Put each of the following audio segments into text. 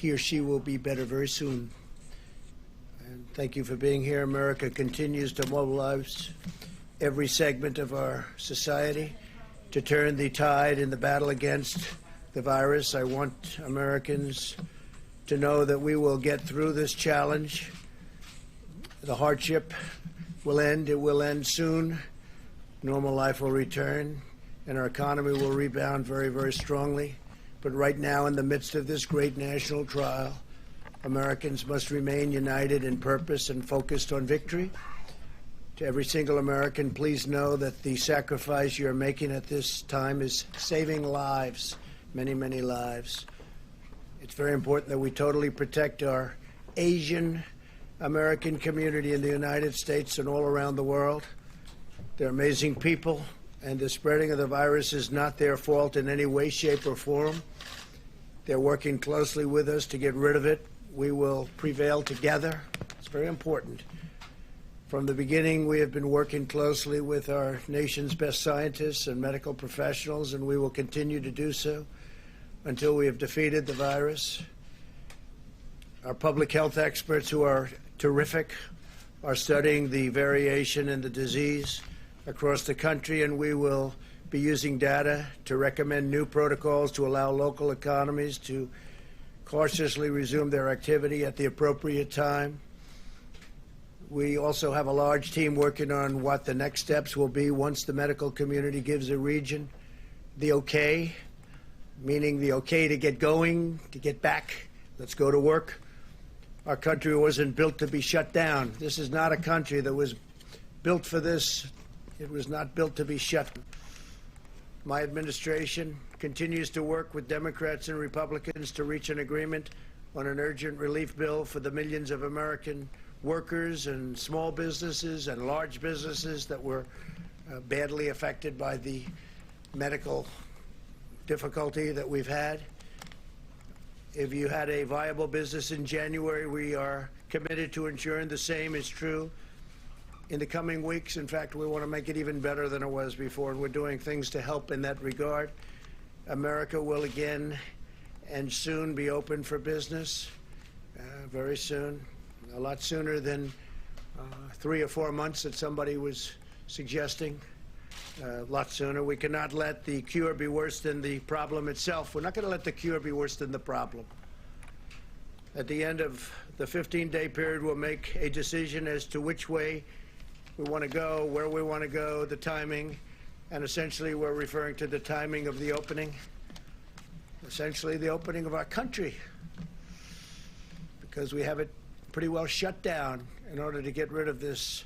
he or she will be better very soon. And thank you for being here. America continues to mobilize every segment of our society to turn the tide in the battle against the virus. I want Americans to know that we will get through this challenge. The hardship will end. It will end soon. Normal life will return, and our economy will rebound very, very strongly. But right now, in the midst of this great national trial, Americans must remain united in purpose and focused on victory. To every single American, please know that the sacrifice you're making at this time is saving lives, many, many lives. It's very important that we totally protect our Asian American community in the United States and all around the world. They're amazing people, and the spreading of the virus is not their fault in any way, shape, or form. They're working closely with us to get rid of it. We will prevail together. It's very important. From the beginning, we have been working closely with our nation's best scientists and medical professionals, and we will continue to do so until we have defeated the virus. Our public health experts, who are terrific, are studying the variation in the disease across the country, and we will be using data to recommend new protocols to allow local economies to cautiously resume their activity at the appropriate time. We also have a large team working on what the next steps will be once the medical community gives a region the okay, meaning the okay to get going, to get back. Let's go to work. Our country wasn't built to be shut down. This is not a country that was built for this. It was not built to be shut. My administration continues to work with Democrats and Republicans to reach an agreement on an urgent relief bill for the millions of American workers and small businesses and large businesses that were badly affected by the medical difficulty that we've had. If you had a viable business in January, we are committed to ensuring the same is true in the coming weeks. In fact, we want to make it even better than it was before, and we're doing things to help in that regard. America will again and soon be open for business, very soon. A lot sooner than 3 or 4 months that somebody was suggesting. A lot sooner. We cannot let the cure be worse than the problem itself. We're not going to let the cure be worse than the problem. At the end of the 15-day period, we'll make a decision as to which way we want to go, where we want to go, the timing, and essentially we're referring to the timing of the opening, essentially the opening of our country, because we have it pretty well shut down in order to get rid of this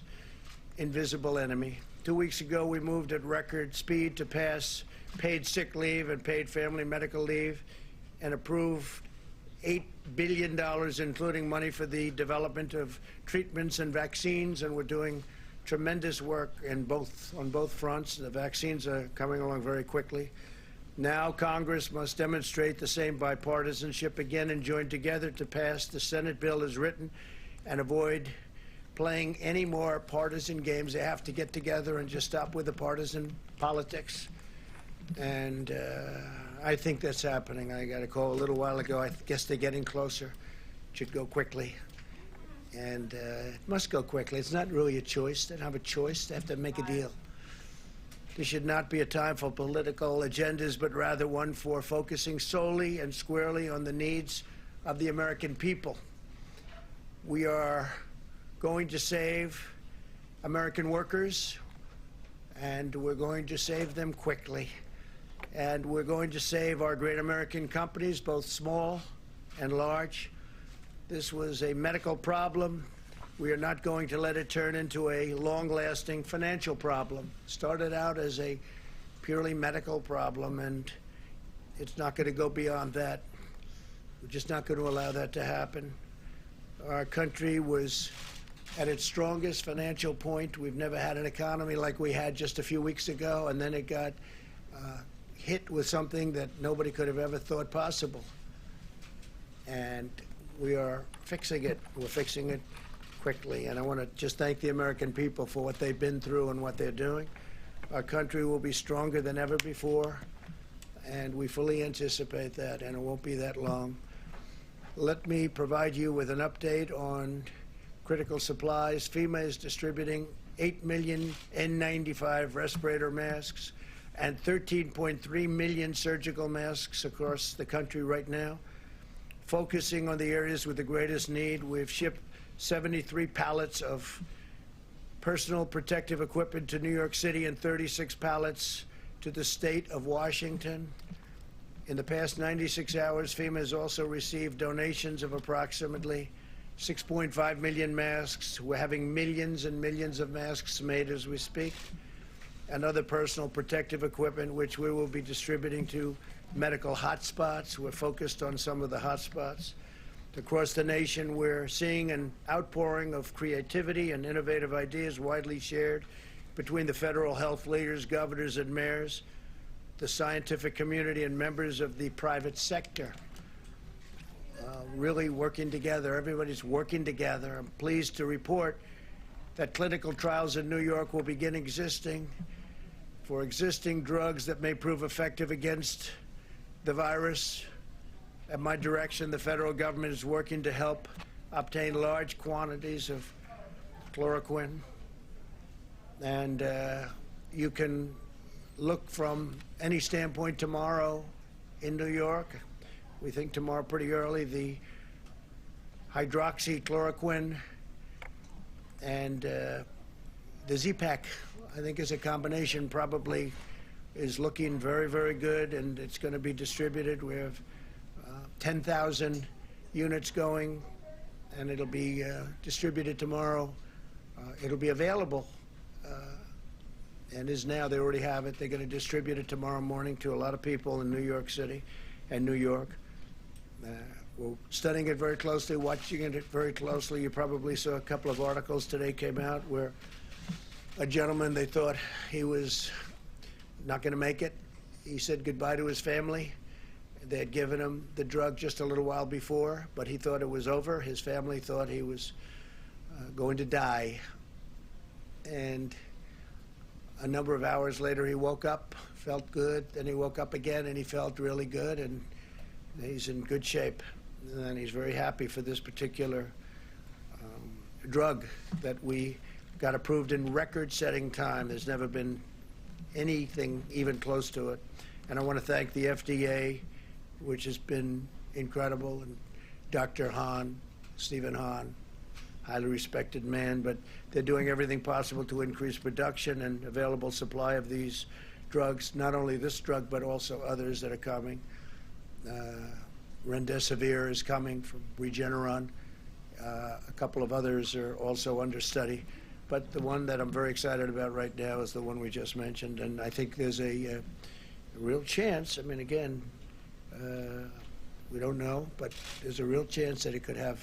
invisible enemy. 2 weeks ago, we moved at record speed to pass paid sick leave and paid family medical leave and approved $8 billion, including money for the development of treatments and vaccines, and we're doing tremendous work on both fronts. The vaccines are coming along very quickly. Now Congress must demonstrate the same bipartisanship again and join together to pass the Senate bill as written and avoid playing any more partisan games. They have to get together and just stop with the partisan politics. And I think that's happening. I got a call a little while ago. I guess they're getting closer. It should go quickly. And it must go quickly. It's not really a choice. They don't have a choice. They have to make a deal. This should not be a time for political agendas, but rather one for focusing solely and squarely on the needs of the American people. We are going to save American workers, and we're going to save them quickly. And we're going to save our great American companies, both small and large. This was a medical problem. We are not going to let it turn into a long-lasting financial problem. It started out as a purely medical problem, and it's not going to go beyond that. We're just not going to allow that to happen. Our country was at its strongest financial point. We've never had an economy like we had just a few weeks ago, and then it got hit with something that nobody could have ever thought possible. And we are fixing it. We're fixing it quickly. And I want to just thank the American people for what they've been through and what they're doing. Our country will be stronger than ever before, and we fully anticipate that, and it won't be that long. Let me provide you with an update on critical supplies. FEMA is distributing 8 million N95 respirator masks and 13.3 million surgical masks across the country right now. Focusing on the areas with the greatest need, we've shipped 73 pallets of personal protective equipment to New York City and 36 pallets to the state of Washington. In the past 96 hours, FEMA has also received donations of approximately 6.5 million masks. We're having millions and millions of masks made as we speak, and other personal protective equipment, which we will be distributing to medical hotspots. We're focused on some of the hotspots. Across the nation, we're seeing an outpouring of creativity and innovative ideas widely shared between the federal health leaders, governors, and mayors, the scientific community, and members of the private sector. Really working together. Everybody's working together. I'm pleased to report that clinical trials in New York will begin existing for existing drugs that may prove effective against the virus. At my direction, the federal government is working to help obtain large quantities of chloroquine. And you can look from any standpoint tomorrow in New York. We think tomorrow pretty early, the hydroxychloroquine and the Z-Pak, I think, is a combination, probably is looking very, very good, and it's going to be distributed. We have 10,000 units going, and it'll be distributed tomorrow. It'll be available and is now. They already have it. They're going to distribute it tomorrow morning to a lot of people in New York City and New York. We're studying it very closely, watching it very closely. You probably saw a couple of articles today came out where a gentleman, they thought he was not going to make it. He said goodbye to his family. They had given him the drug just a little while before, but he thought it was over. His family thought he was going to die. And a number of hours later, he woke up, felt good. Then he woke up again, and he felt really good, and he's in good shape. And he's very happy for this particular drug that we got approved in record-setting time. There's never been anything even close to it. And I want to thank the FDA, which has been incredible, and Dr. Hahn, Stephen Hahn, highly respected man, but they're doing everything possible to increase production and available supply of these drugs, not only this drug, but also others that are coming. Remdesivir is coming from Regeneron. A couple of others are also under study. But the one that I'm very excited about right now is the one we just mentioned, and I think there's a real chance. I mean, again, we don't know, but there's a real chance that it could have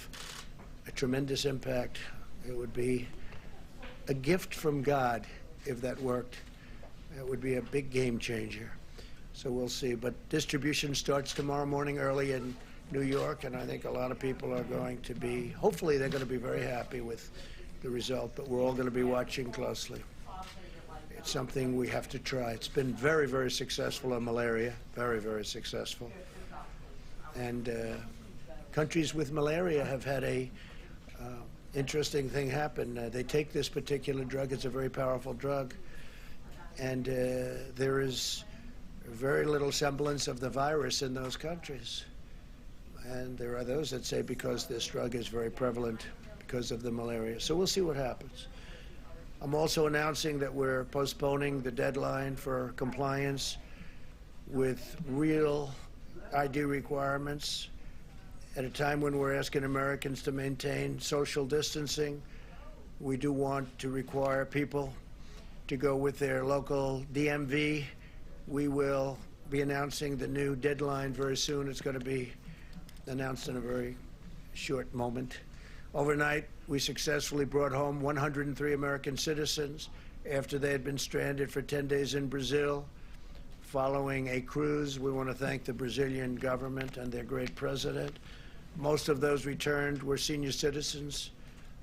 a tremendous impact. It would be a gift from God if that worked. It would be a big game changer. So we'll see. But distribution starts tomorrow morning early in New York, and I think a lot of people are going to be, hopefully they're going to be very happy with the result, but we're all going to be watching closely. It's something we have to try. It's been very, very successful on malaria, very, very successful. And countries with malaria have had a interesting thing happen. They take this particular drug. It's a very powerful drug, and there is very little semblance of the virus in those countries. And there are those that say because this drug is very prevalent because of the malaria. So we'll see what happens. I'm also announcing that we're postponing the deadline for compliance with real ID requirements at a time when we're asking Americans to maintain social distancing. We do want to require people to go with their local DMV. We will be announcing the new deadline very soon. It's going to be announced in a very short moment. Overnight, we successfully brought home 103 American citizens after they had been stranded for 10 days in Brazil. Following a cruise, we want to thank the Brazilian government and their great president. Most of those returned were senior citizens.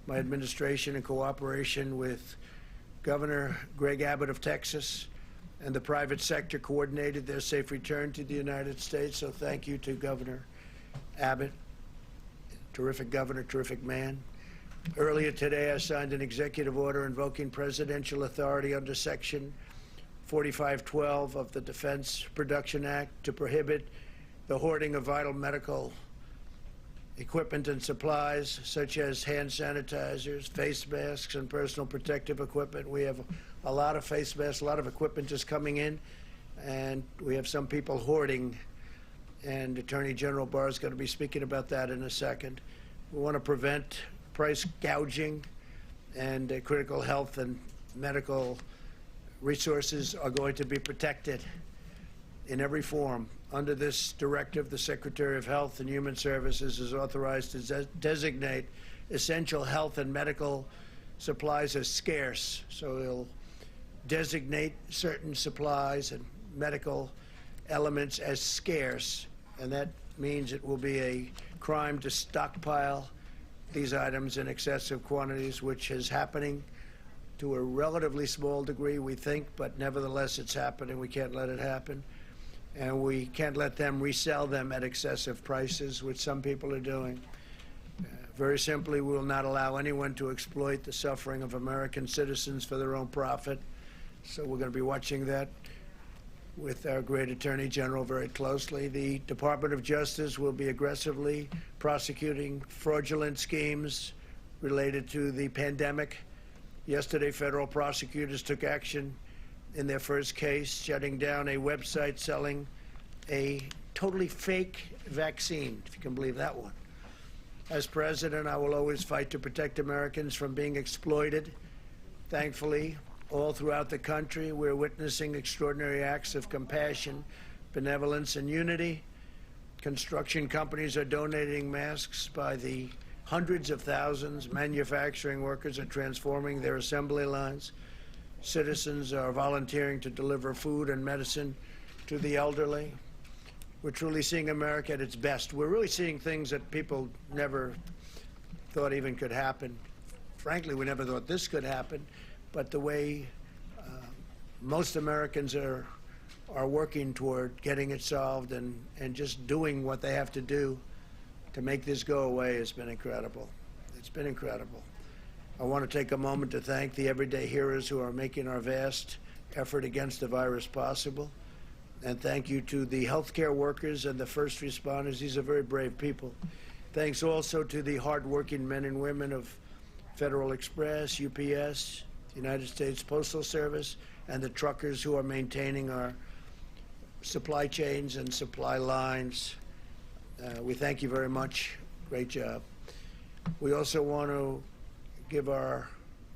My administration, in cooperation with Governor Greg Abbott of Texas and the private sector, coordinated their safe return to the United States. So thank you to Governor Abbott terrific governor, terrific man. Earlier today, I signed an executive order invoking presidential authority under Section 4512 of the Defense Production Act to prohibit the hoarding of vital medical equipment and supplies, such as hand sanitizers, face masks, and personal protective equipment. We have a lot of face masks, a lot of equipment just coming in, and we have some people hoarding, and Attorney General Barr is going to be speaking about that in a second. We want to prevent price gouging, and critical health and medical resources are going to be protected in every form. Under this directive, the Secretary of Health and Human Services is authorized to designate essential health and medical supplies as scarce. So he'll designate certain supplies and medical elements as scarce, and that means it will be a crime to stockpile these items in excessive quantities, which is happening to a relatively small degree, we think, but nevertheless it's happening. We can't let it happen. And we can't let them resell them at excessive prices, which some people are doing. Very simply, we will not allow anyone to exploit the suffering of American citizens for their own profit. So we're going to be watching that with our great Attorney General very closely. The Department of Justice will be aggressively prosecuting fraudulent schemes related to the pandemic. Yesterday, federal prosecutors took action in their first case, shutting down a website selling a totally fake vaccine, if you can believe that one. As president, I will always fight to protect Americans from being exploited. Thankfully, all throughout the country, we're witnessing extraordinary acts of compassion, benevolence, and unity. Construction companies are donating masks by the hundreds of thousands. Manufacturing workers are transforming their assembly lines. Citizens are volunteering to deliver food and medicine to the elderly. We're truly seeing America at its best. We're really seeing things that people never thought even could happen. Frankly, we never thought this could happen, but the way most Americans are working toward getting it solved and just doing what they have to do to make this go away has been incredible. It's been incredible. I want to take a moment to thank the everyday heroes who are making our vast effort against the virus possible. And thank you to the healthcare workers and the first responders. These are very brave people. Thanks also to the hardworking men and women of Federal Express, UPS, United States Postal Service, and the truckers who are maintaining our supply chains and supply lines. We thank you very much. Great job. We also want to give our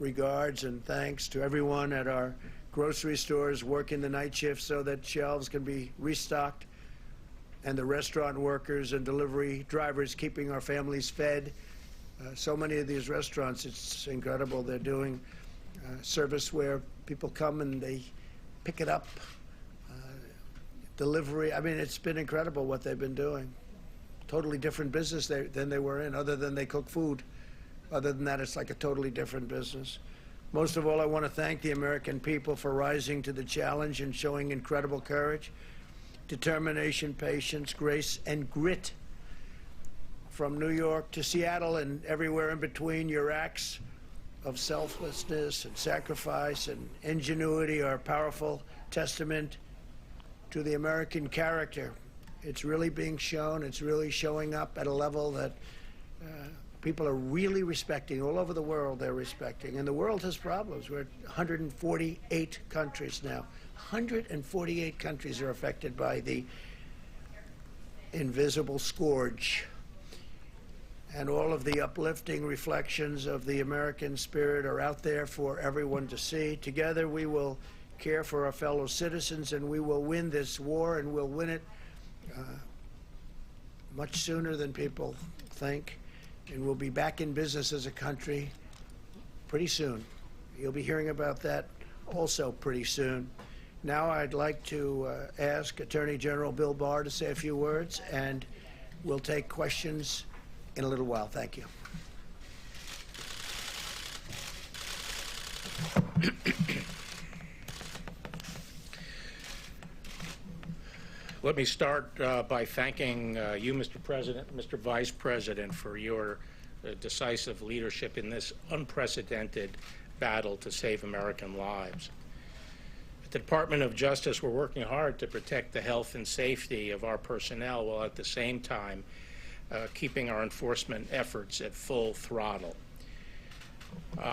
regards and thanks to everyone at our grocery stores working the night shift so that shelves can be restocked, and the restaurant workers and delivery drivers keeping our families fed. So many of these restaurants, it's incredible. They're doing service where people come and they pick it up, delivery. I mean, it's been incredible what they've been doing. Totally different business than they were in, other than they cook food. Other than that, it's like a totally different business. Most of all, I want to thank the American people for rising to the challenge and showing incredible courage, determination, patience, grace, and grit. From New York to Seattle and everywhere in between, your acts of selflessness and sacrifice and ingenuity are a powerful testament to the American character. It's really being shown. It's really showing up at a level that people are really respecting. All over the world, they're respecting. And the world has problems. We're at 148 countries now. 148 countries are affected by the invisible scourge. And all of the uplifting reflections of the American spirit are out there for everyone to see. Together, we will care for our fellow citizens, and we will win this war, and we'll win it much sooner than people think. And we'll be back in business as a country pretty soon. You'll be hearing about that also pretty soon. Now I'd like to ask Attorney General Bill Barr to say a few words, and we'll take questions in a little while. Thank you. Let me start by thanking you, Mr. President, Mr. Vice President, for your decisive leadership in this unprecedented battle to save American lives. At the Department of Justice, we're working hard to protect the health and safety of our personnel while at the same time keeping our enforcement efforts at full throttle.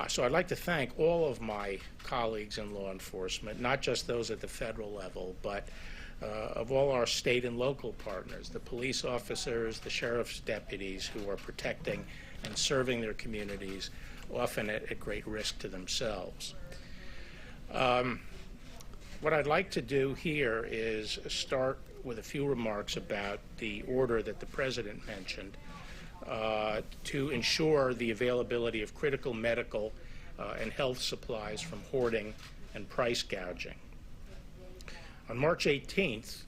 So I'd like to thank all of my colleagues in law enforcement, not just those at the federal level, but of all our state and local partners, the police officers, the sheriff's deputies who are protecting and serving their communities, often at great risk to themselves. What I'd like to do here is start with a few remarks about the order that the President mentioned to ensure the availability of critical medical and health supplies from hoarding and price gouging. On March 18th,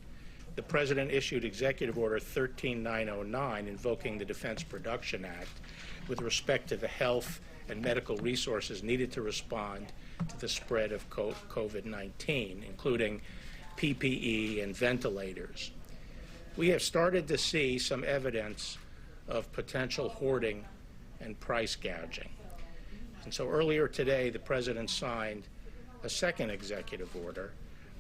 the President issued Executive Order 13909 invoking the Defense Production Act with respect to the health and medical resources needed to respond to the spread of COVID-19, including PPE and ventilators. We have started to see some evidence of potential hoarding and price gouging. And so earlier today, the President signed a second executive order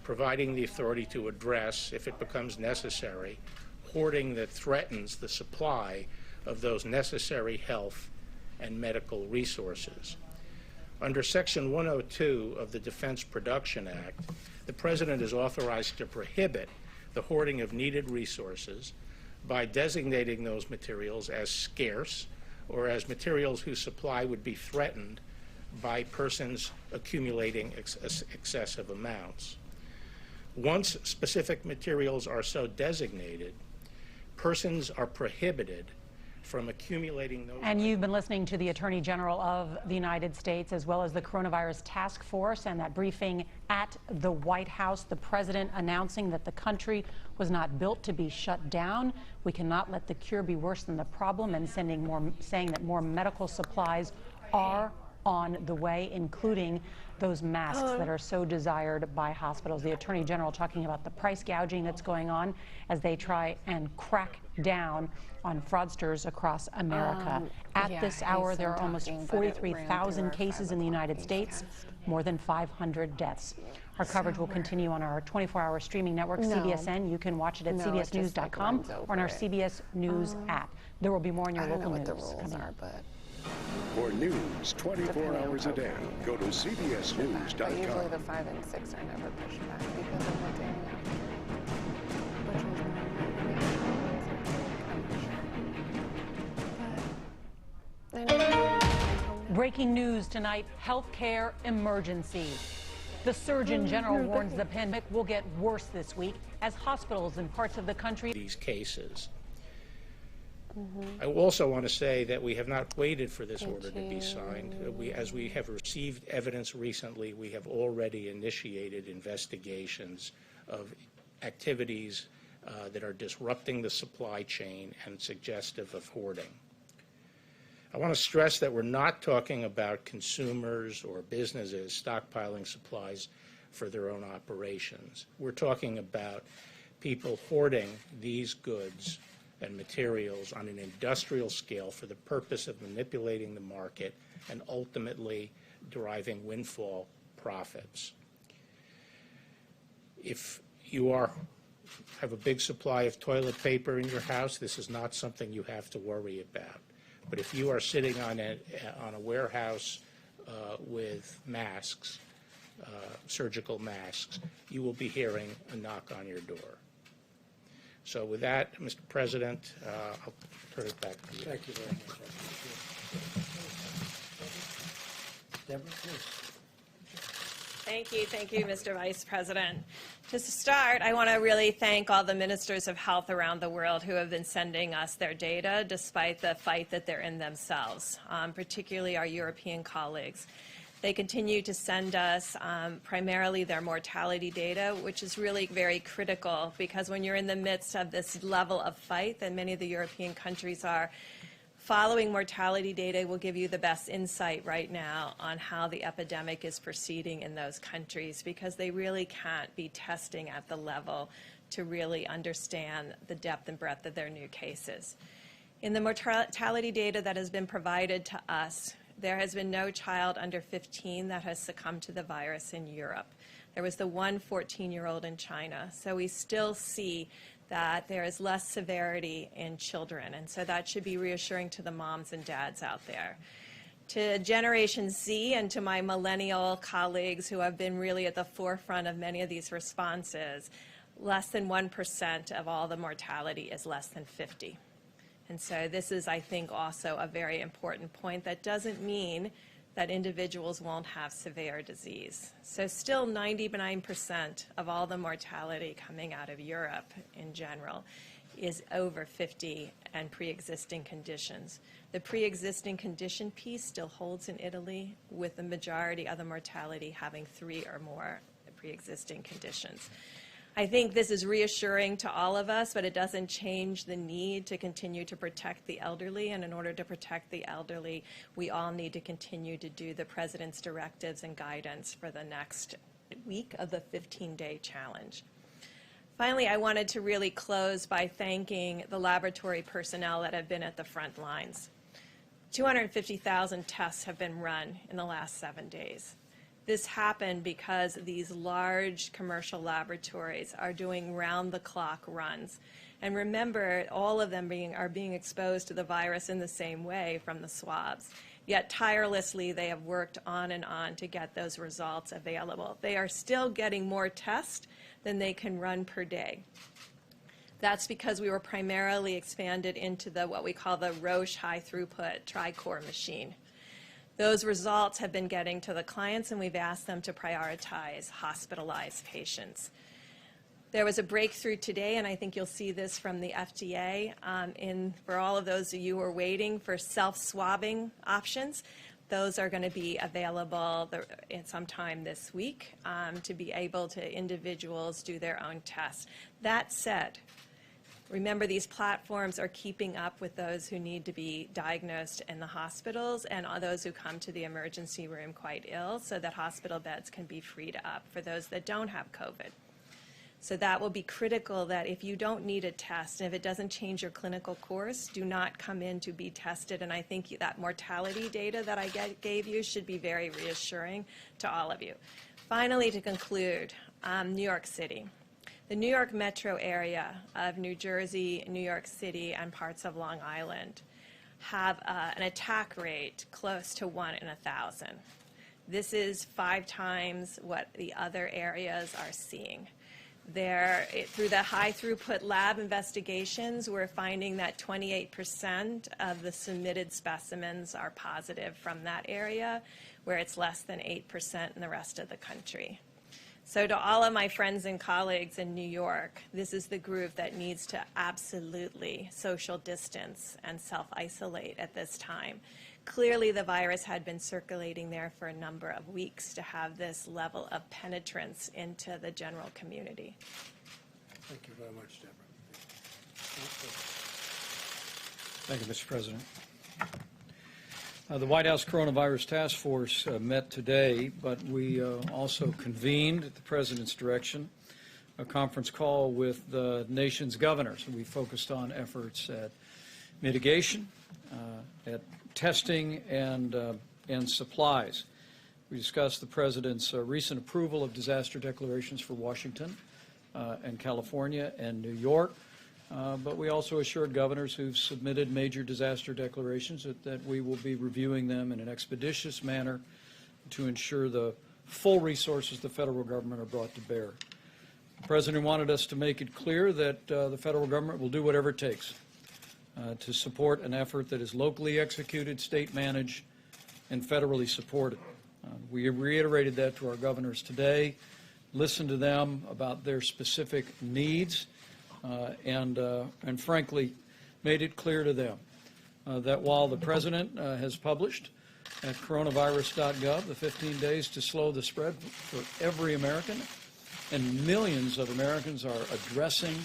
providing the authority to address, if it becomes necessary, hoarding that threatens the supply of those necessary health and medical resources. Under Section 102 of the Defense Production Act, the President is authorized to prohibit the hoarding of needed resources by designating those materials as scarce or as materials whose supply would be threatened by persons accumulating excessive amounts. Once specific materials are so designated, persons are prohibited from accumulating those. And you've been listening to the Attorney General of the United States, as well as the Coronavirus Task Force, and that briefing at the White House, the President announcing that the country was not built to be shut down. We cannot let the cure be worse than the problem, and saying that more medical supplies are on the way, including those masks that are so desired by hospitals. The Attorney General talking about the price gouging that's going on as they try and crack down on fraudsters across America. At this hour, there are almost 43,000 cases in the United States, more than 500 deaths. Our coverage will continue on our 24-hour streaming network, CBSN. You can watch it at cbsnews.com or on our CBS News app. There will be more in your local news coming up. For news 24 hours a day, go to cbsnews.com. Usually the 5 and 6 are never pushed back because of what they know. Breaking news tonight, healthcare emergency. The Surgeon General warns the pandemic will get worse this week as hospitals in parts of the country. These cases. I also want to say that we have not waited for this order to be signed. As we have received evidence recently, we have already initiated investigations of activities that are disrupting the supply chain and suggestive of hoarding. I want to stress that we're not talking about consumers or businesses stockpiling supplies for their own operations. We're talking about people hoarding these goods and materials on an industrial scale for the purpose of manipulating the market and ultimately deriving windfall profits. If you have a big supply of toilet paper in your house, this is not something you have to worry about. But if you are sitting on a warehouse with masks, surgical masks, you will be hearing a knock on your door. So with that, Mr. President, I'll turn it back to you. Thank you very much. Deborah, please. Thank you, Mr. Vice President. To start, I want to really thank all the ministers of health around the world who have been sending us their data despite the fight that they're in themselves, particularly our European colleagues. They continue to send us primarily their mortality data, which is really very critical because when you're in the midst of this level of fight that many of the European countries are, following mortality data will give you the best insight right now on how the epidemic is proceeding in those countries because they really can't be testing at the level to really understand the depth and breadth of their new cases. In the mortality data that has been provided to us, there has been no child under 15 that has succumbed to the virus in Europe. There was the one 14-year-old in China. So we still see that there is less severity in children, and so that should be reassuring to the moms and dads out there. To Generation Z and to my millennial colleagues who have been really at the forefront of many of these responses, less than 1% of all the mortality is less than 50. And so this is, I think, also a very important point. That doesn't mean that individuals won't have severe disease. So still 99% of all the mortality coming out of Europe in general is over 50 and pre-existing conditions. The pre-existing condition piece still holds in Italy, with the majority of the mortality having 3 or more pre-existing conditions. I think this is reassuring to all of us, but it doesn't change the need to continue to protect the elderly. And in order to protect the elderly, we all need to continue to do the President's directives and guidance for the next week of the 15-day challenge. Finally, I wanted to really close by thanking the laboratory personnel that have been at the front lines. 250,000 tests have been run in the last 7 days. This happened because these large commercial laboratories are doing round-the-clock runs. And remember, all of them are being exposed to the virus in the same way from the swabs. Yet tirelessly, they have worked on and on to get those results available. They are still getting more tests than they can run per day. That's because we were primarily expanded into what we call the Roche high-throughput tri-core machine. Those results have been getting to the clients, and we've asked them to prioritize hospitalized patients. There was a breakthrough today, and I think you'll see this from the FDA, for all of those of you who are waiting for self-swabbing options. Those are going to be available sometime this week to be able to individuals do their own tests. That said, remember, these platforms are keeping up with those who need to be diagnosed in the hospitals and those who come to the emergency room quite ill, so that hospital beds can be freed up for those that don't have COVID. So that will be critical, that if you don't need a test and if it doesn't change your clinical course, do not come in to be tested. And I think that mortality data that I gave you should be very reassuring to all of you. Finally, to conclude, New York City. The New York metro area of New Jersey, New York City, and parts of Long Island have an attack rate close to 1 in 1,000. This is 5 times what the other areas are seeing. Through the high-throughput lab investigations, we're finding that 28% of the submitted specimens are positive from that area, where it's less than 8% in the rest of the country. So to all of my friends and colleagues in New York, this is the group that needs to absolutely social distance and self-isolate at this time. Clearly, the virus had been circulating there for a number of weeks to have this level of penetrance into the general community. Thank you very much, Deborah. Thank you, Mr. President. The White House Coronavirus Task Force met today, but we also convened, at the President's direction, a conference call with the nation's governors. We focused on efforts at mitigation, at testing, and supplies. We discussed the President's recent approval of disaster declarations for Washington and California and New York. But we also assured governors who've submitted major disaster declarations that we will be reviewing them in an expeditious manner to ensure the full resources the federal government are brought to bear. The President wanted us to make it clear that the federal government will do whatever it takes to support an effort that is locally executed, state managed, and federally supported. We reiterated that to our governors today, listened to them about their specific needs, and frankly, made it clear to them that while the President has published at coronavirus.gov the 15 days to slow the spread for every American, and millions of Americans are addressing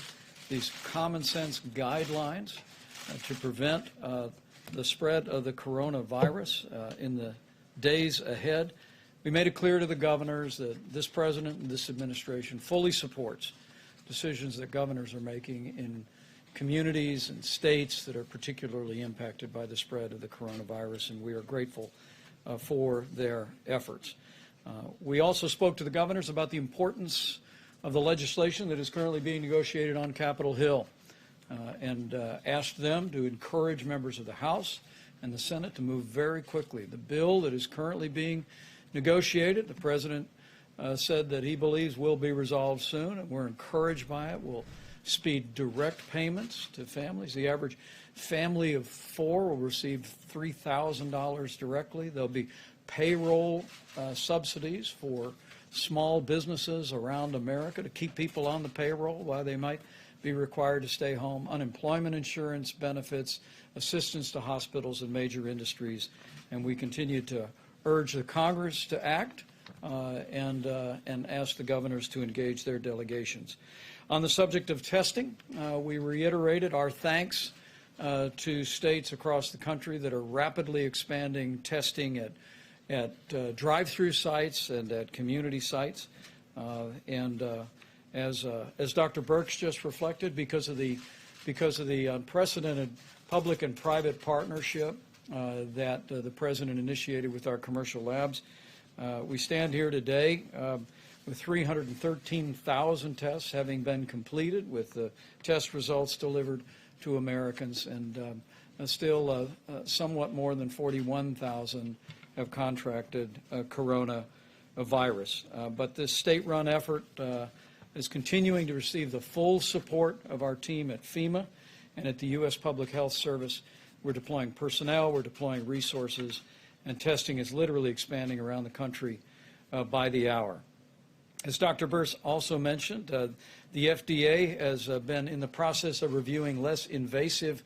these common sense guidelines to prevent the spread of the coronavirus in the days ahead, we made it clear to the governors that this President and this administration fully supports decisions that governors are making in communities and states that are particularly impacted by the spread of the coronavirus, and we are grateful for their efforts. We also spoke to the governors about the importance of the legislation that is currently being negotiated on Capitol Hill and asked them to encourage members of the House and the Senate to move very quickly. The bill that is currently being negotiated, the President said that he believes will be resolved soon, and we're encouraged by it. We'll speed direct payments to families. The average family of 4 will receive $3,000 directly. There'll be payroll subsidies for small businesses around America to keep people on the payroll while they might be required to stay home, unemployment insurance benefits, assistance to hospitals and major industries. And we continue to urge the Congress to act and ask the governors to engage their delegations. On the subject of testing, we reiterated our thanks to states across the country that are rapidly expanding testing at drive-through sites and at community sites. As Dr. Birx just reflected, because of the unprecedented public and private partnership that the President initiated with our commercial labs, we stand here today with 313,000 tests having been completed, with the test results delivered to Americans, and still somewhat more than 41,000 have contracted coronavirus. But this state-run effort is continuing to receive the full support of our team at FEMA and at the U.S. Public Health Service. We're deploying personnel, we're deploying resources, and testing is literally expanding around the country by the hour. As Dr. Birx also mentioned, the FDA has been in the process of reviewing less invasive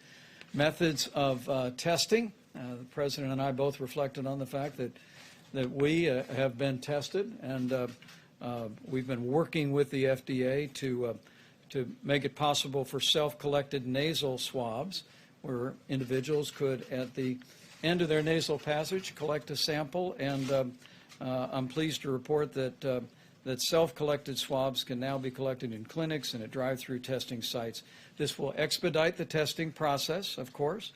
methods of testing. The President and I both reflected on the fact that we have been tested, and we've been working with the FDA to make it possible for self-collected nasal swabs, where individuals could, at the end of their nasal passage, collect a sample. And I'm pleased to report that self-collected swabs can now be collected in clinics and at drive-through testing sites. This will expedite the testing process, of course,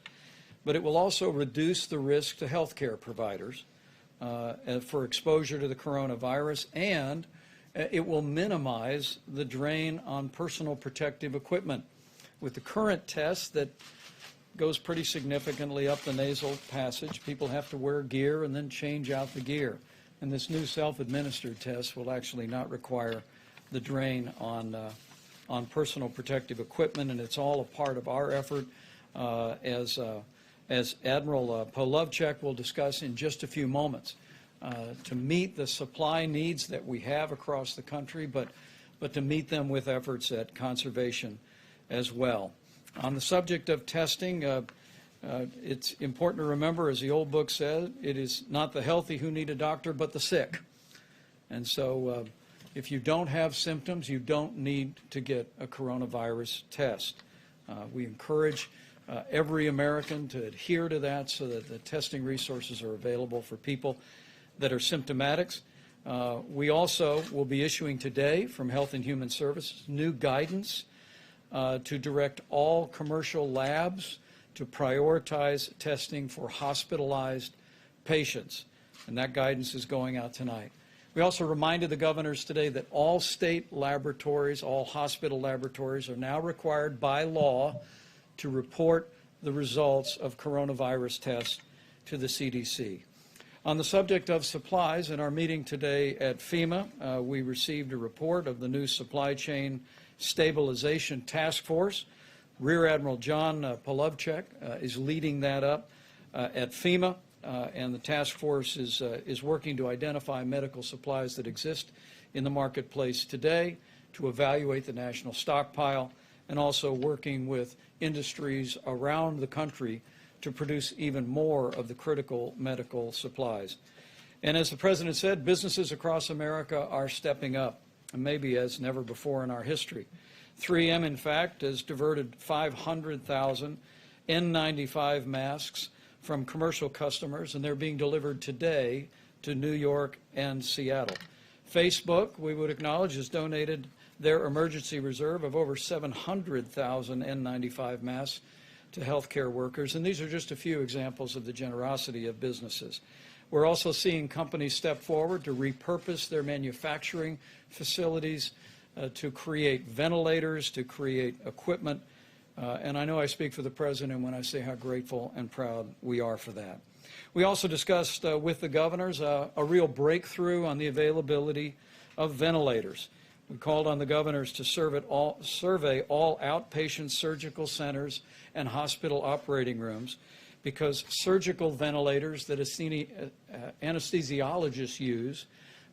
but it will also reduce the risk to healthcare providers for exposure to the coronavirus, and it will minimize the drain on personal protective equipment. With the current test that goes pretty significantly up the nasal passage, people have to wear gear and then change out the gear. And this new self-administered test will actually not require the drain on personal protective equipment, and it's all a part of our effort, as Admiral Polovchek will discuss in just a few moments, to meet the supply needs that we have across the country, but to meet them with efforts at conservation as well. On the subject of testing, it's important to remember, as the old book said, it is not the healthy who need a doctor, but the sick. And so if you don't have symptoms, you don't need to get a coronavirus test. We encourage every American to adhere to that so that the testing resources are available for people that are symptomatic. We also will be issuing today from Health and Human Services new guidance to direct all commercial labs to prioritize testing for hospitalized patients, and that guidance is going out tonight. We also reminded the governors today that all state laboratories, all hospital laboratories, are now required by law to report the results of coronavirus tests to the CDC. On the subject of supplies, in our meeting today at FEMA, we received a report of the new Supply Chain Stabilization Task Force. Rear Admiral John Polovchek is leading that up at FEMA, and the task force is working to identify medical supplies that exist in the marketplace today, to evaluate the national stockpile, and also working with industries around the country to produce even more of the critical medical supplies. And as the President said, businesses across America are stepping up, and maybe as never before in our history. 3M, in fact, has diverted 500,000 N95 masks from commercial customers, and they're being delivered today to New York and Seattle. Facebook, we would acknowledge, has donated their emergency reserve of over 700,000 N95 masks to healthcare workers. And these are just a few examples of the generosity of businesses. We're also seeing companies step forward to repurpose their manufacturing facilities to create ventilators, to create equipment. And I know I speak for the President when I say how grateful and proud we are for that. We also discussed with the governors a real breakthrough on the availability of ventilators. We called on the governors to survey all outpatient surgical centers and hospital operating rooms, because surgical ventilators that anesthesiologists use,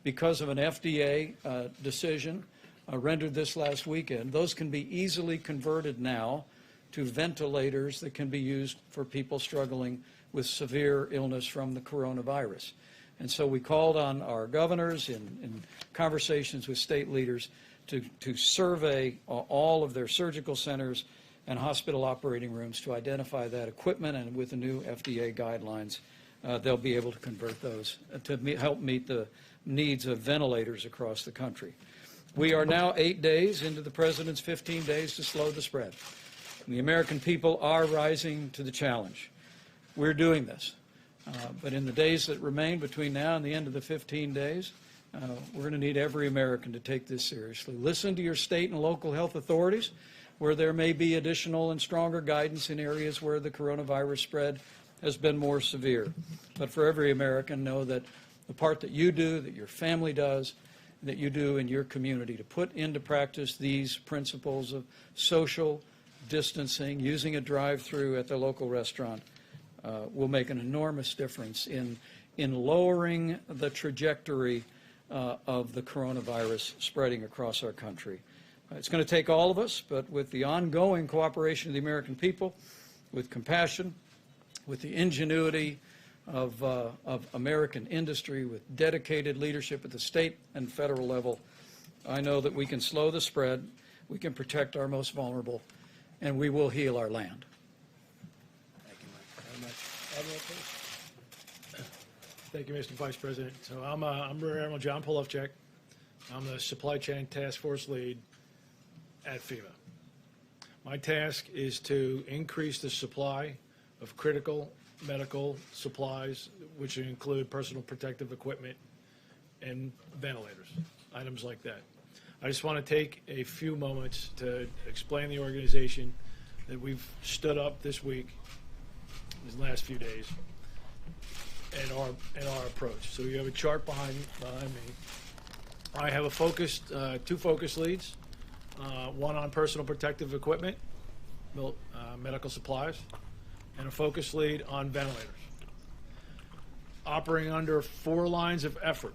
because of an FDA decision rendered this last weekend, those can be easily converted now to ventilators that can be used for people struggling with severe illness from the coronavirus. And so we called on our governors in conversations with state leaders to survey all of their surgical centers and hospital operating rooms to identify that equipment, and with the new FDA guidelines, they'll be able to convert those to help meet the needs of ventilators across the country. We are now 8 days into the President's 15 days to slow the spread. And the American people are rising to the challenge. We're doing this. But in the days that remain between now and the end of the 15 days, we're going to need every American to take this seriously. Listen to your state and local health authorities, where there may be additional and stronger guidance in areas where the coronavirus spread has been more severe. But for every American, know that the part that you do, that your family does, that you do in your community to put into practice these principles of social distancing, using a drive-through at the local restaurant, will make an enormous difference in lowering the trajectory of the coronavirus spreading across our country. It's going to take all of us, but with the ongoing cooperation of the American people, with compassion, with the ingenuity of American industry, with dedicated leadership at the state and federal level, I know that we can slow the spread, we can protect our most vulnerable, and we will heal our land. Thank you, Mike, very much. Admiral, please. Thank you, Mr. Vice President. So I'm Rear Admiral John Polofchek. I'm the Supply Chain Task Force Lead at FEMA. My task is to increase the supply of critical medical supplies, which include personal protective equipment and ventilators, items like that. I just want to take a few moments to explain the organization that we've stood up this week, these last few days, and our approach. So you have a chart behind me. I have two focus leads, one on personal protective equipment, medical supplies, and a focus lead on ventilators. Operating under 4 lines of effort.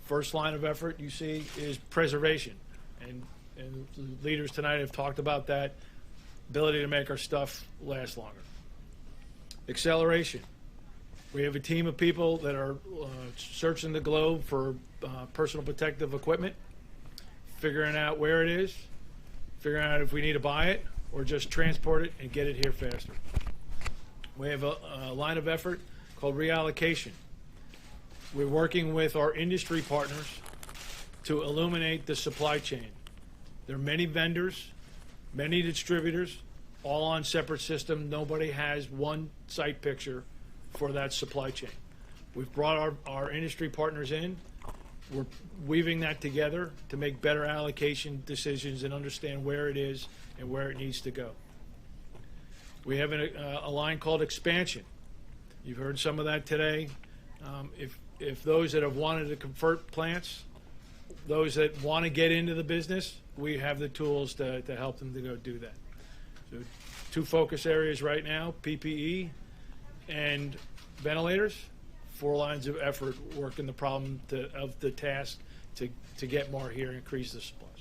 First line of effort you see is preservation, and the leaders tonight have talked about that, ability to make our stuff last longer. Acceleration. We have a team of people that are searching the globe for personal protective equipment, figuring out where it is, figuring out if we need to buy it or just transport it and get it here faster. We have a line of effort called reallocation. We're working with our industry partners to illuminate the supply chain. There are many vendors, many distributors, all on separate systems. Nobody has one site picture for that supply chain. We've brought our industry partners in. We're weaving that together to make better allocation decisions and understand where it is and where it needs to go. We have a line called expansion. You've heard some of that today. If those that have wanted to convert plants, those that want to get into the business, we have the tools to help them to go do that. So 2 focus areas right now, PPE and ventilators. 4 lines of effort working the problem of the task to get more here and increase the supplies.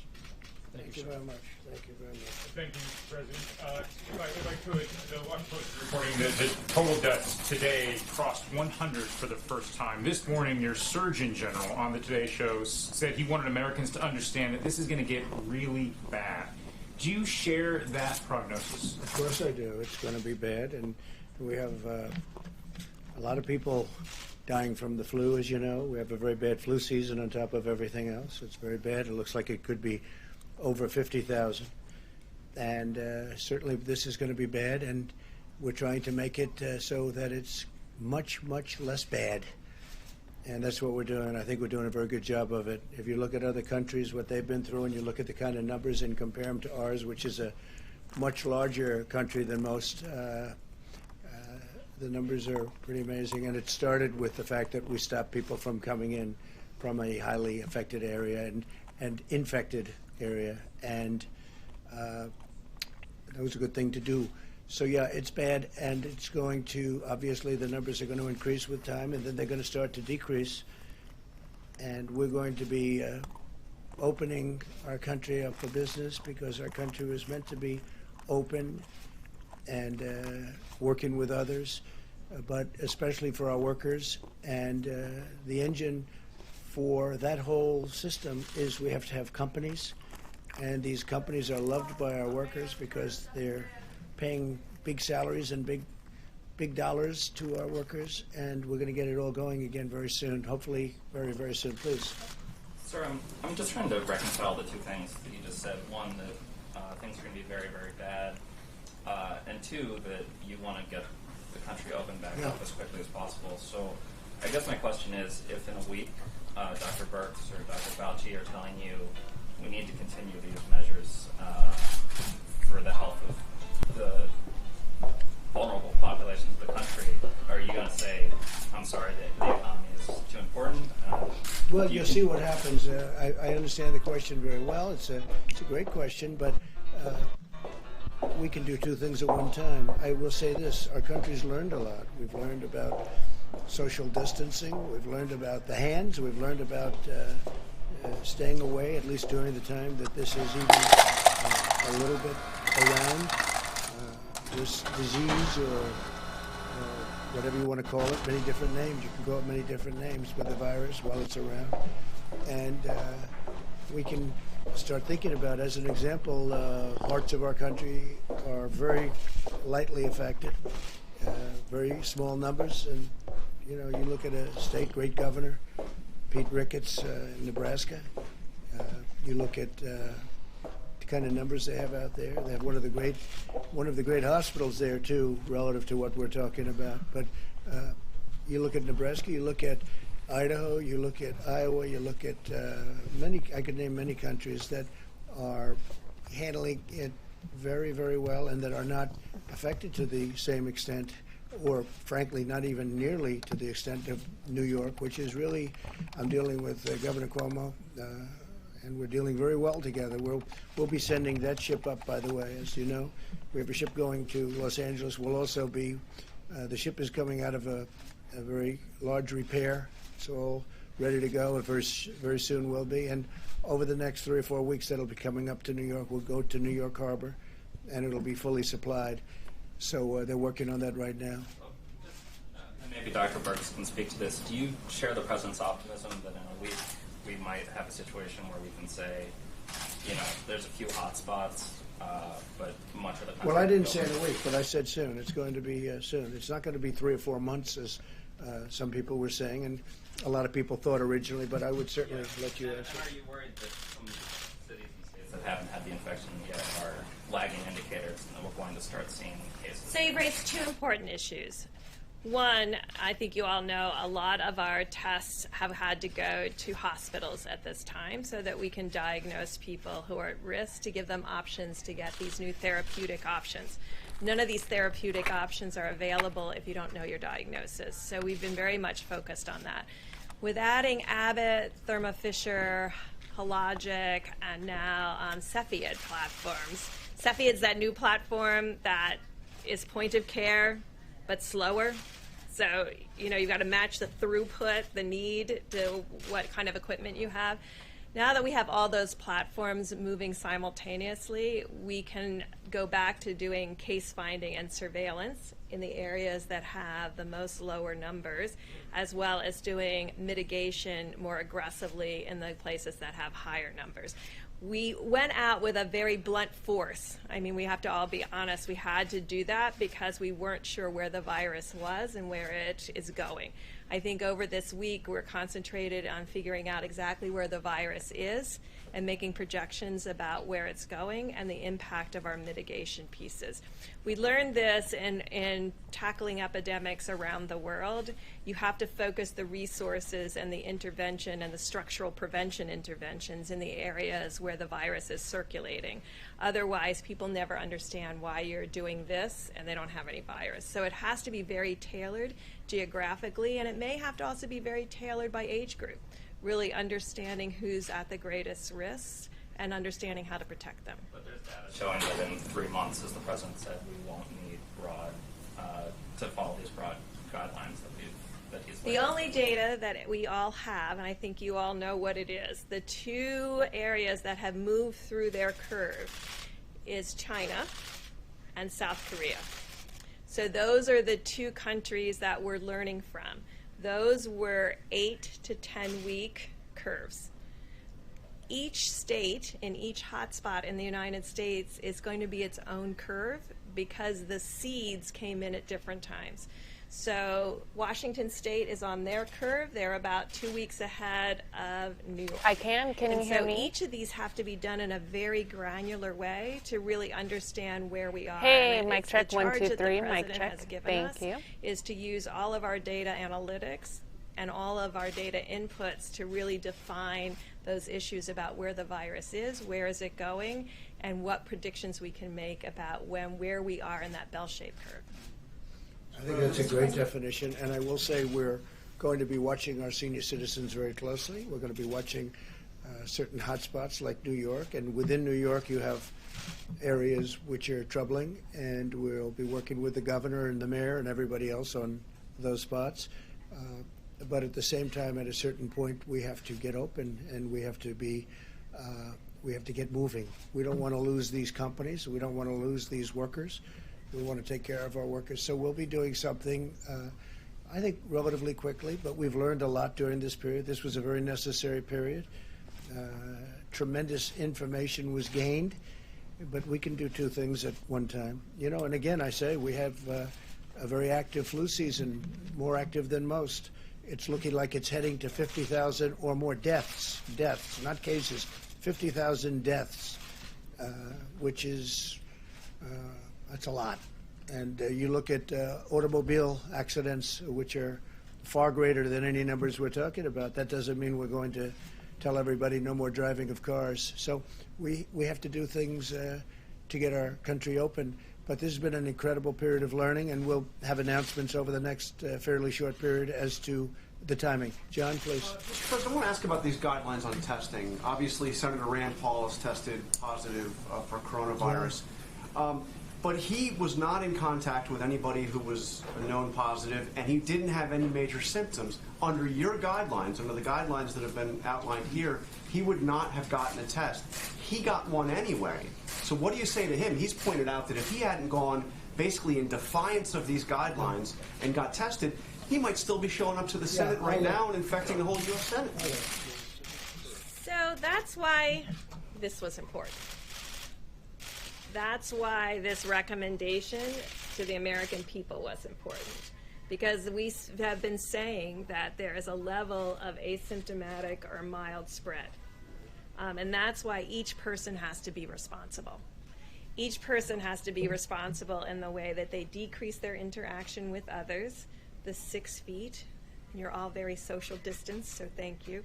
Thank you very much. Thank you very much. Thank you, Mr. President. If I could, the Washington Post is reporting that the total deaths today crossed 100 for the first time. This morning, your Surgeon General on the Today Show said he wanted Americans to understand that this is going to get really bad. Do you share that prognosis? Of course I do. It's going to be bad, and we have a lot of people dying from the flu, as you know. We have a very bad flu season on top of everything else. It's very bad. It looks like it could be over 50,000. And certainly this is going to be bad, and we're trying to make it so that it's much, much less bad. And that's what we're doing. I think we're doing a very good job of it. If you look at other countries, what they've been through, and you look at the kind of numbers and compare them to ours, which is a much larger country than most, the numbers are pretty amazing. And it started with the fact that we stopped people from coming in from a highly affected area and infected area. And that was a good thing to do. So yeah, it's bad, and it's going to, obviously the numbers are going to increase with time, and then they're going to start to decrease. And we're going to be opening our country up for business, because our country was meant to be open and working with others, but especially for our workers. And the engine for that whole system is we have to have companies, and these companies are loved by our workers because they're paying big salaries and big dollars to our workers, and we're going to get it all going again very soon, hopefully very, very soon. Please. Sir, I'm just trying to reconcile the two things that you just said. One, that things are going to be very, very bad, and two, that you want to get the country open back up as quickly as possible. So I guess my question is, if in a week Dr. Birx or Dr. Fauci are telling you we need to continue these measures for the health of the vulnerable populations of the country, are you going to say, I'm sorry, the economy is too important? Well, you'll see what happens. I understand the question very well. It's a great question, but we can do two things at one time. I will say this. Our country's learned a lot. We've learned about social distancing. We've learned about the hands. We've learned about staying away, at least during the time that this is even a little bit around. This disease, or whatever you want to call it, many different names. You can call it many different names with the virus while it's around. And we can start thinking about, as an example, parts of our country are very lightly affected, very small numbers. And, you know, you look at a state great governor, Pete Ricketts in Nebraska. You look at the kind of numbers they have out there. They have one of the great hospitals there too, relative to what we're talking about. But you look at Nebraska, you look at Idaho, you look at Iowa, you look at many. I could name many countries that are handling it very, very well, and that are not affected to the same extent, or frankly, not even nearly to the extent of New York, which is really. I'm dealing with Governor Cuomo. And we're dealing very well together. We'll be sending that ship up, by the way, as you know. We have a ship going to Los Angeles. We'll also be, the ship is coming out of a very large repair, so all ready to go. Very soon will be. And over the next 3 or 4 weeks, that'll be coming up to New York. We'll go to New York Harbor, and it'll be fully supplied. So they're working on that right now. And maybe Dr. Birx can speak to this. Do you share the President's optimism that in a week we might have a situation where we can say, you know, there's a few hot spots, but much of the country... Well, I didn't say in a week, but I said soon. It's going to be soon. It's not going to be 3 or 4 months, as some people were saying, and a lot of people thought originally, but I would certainly let you answer. And are you worried that some cities and states that haven't had the infection yet are lagging indicators, and that we're going to start seeing cases? So you raised two important issues. One, I think you all know a lot of our tests have had to go to hospitals at this time so that we can diagnose people who are at risk, to give them options to get these new therapeutic options. None of these therapeutic options are available if you don't know your diagnosis. So we've been very much focused on that. With adding Abbott, Thermo Fisher, Hologic, and now Cepheid platforms. Cepheid's that new platform that is point of care, but slower. So, you know, you've got to match the throughput, the need, to what kind of equipment you have. Now that we have all those platforms moving simultaneously, we can go back to doing case finding and surveillance in the areas that have the most lower numbers, as well as doing mitigation more aggressively in the places that have higher numbers. We went out with a very blunt force. I mean, we have to all be honest. We had to do that because we weren't sure where the virus was and where it is going. I think over this week, we're concentrated on figuring out exactly where the virus is and making projections about where it's going and the impact of our mitigation pieces. We learned this in tackling epidemics around the world. You have to focus the resources and the intervention and the structural prevention interventions in the areas where the virus is circulating. Otherwise, people never understand why you're doing this and they don't have any virus. So it has to be very tailored geographically, and it may have to also be very tailored by age group, really understanding who's at the greatest risk and understanding how to protect them. But there's data showing that in 3 months, as the president said, we won't need to follow these broad guidelines that he's laid The out. only data that we all have, and I think you all know what it is, the two areas that have moved through their curve is China and South Korea. So those are the two countries that we're learning from. Those were 8 to 10 week curves. Each state in each hotspot in the United States is going to be its own curve because the seeds came in at different times. So Washington State is on their curve. They're about 2 weeks ahead of New York. Can you And hear so me? each of these have to be done in a very granular way to really understand where we are. Hey, And mic it's check, the 1, charge 2, that the 3, mic president check. has given Thank us you. is to use all of our data analytics and all of our data inputs to really define those issues about where the virus is, where is it going, and what predictions we can make about where we are in that bell-shaped curve. I think that's a great definition, and I will say we're going to be watching our senior citizens very closely. We're going to be watching certain hotspots like New York, and within New York you have areas which are troubling, and we'll be working with the governor and the mayor and everybody else on those spots. But at the same time, at a certain point, we have to get open, and we have to get moving. We don't want to lose these companies. We don't want to lose these workers. We want to take care of our workers. So we'll be doing something, I think, relatively quickly, but we've learned a lot during this period. This was a very necessary period. Tremendous information was gained, but we can do two things at one time. You know, and again, I say we have a very active flu season, more active than most. It's looking like it's heading to 50,000 or more deaths, not cases, 50,000 deaths, which is, that's a lot. And you look at automobile accidents, which are far greater than any numbers we're talking about. That doesn't mean we're going to tell everybody no more driving of cars. So we have to do things to get our country open. But this has been an incredible period of learning, and we'll have announcements over the next fairly short period as to the timing. John, please. Mr. President, I want to ask about these guidelines on testing. Obviously, Senator Rand Paul has tested positive for coronavirus. But he was not in contact with anybody who was known positive, and he didn't have any major symptoms. Under your guidelines, under the guidelines that have been outlined here, he would not have gotten a test. He got one anyway. So what do you say to him? He's pointed out that if he hadn't gone basically in defiance of these guidelines and got tested, he might still be showing up to the Senate right now and infecting the whole U.S. Senate. So that's why this was important. That's why this recommendation to the American people was important, because we have been saying that there is a level of asymptomatic or mild spread. And that's why each person has to be responsible. Each person has to be responsible in the way that they decrease their interaction with others, the 6 feet. You're all very social distance, so thank you.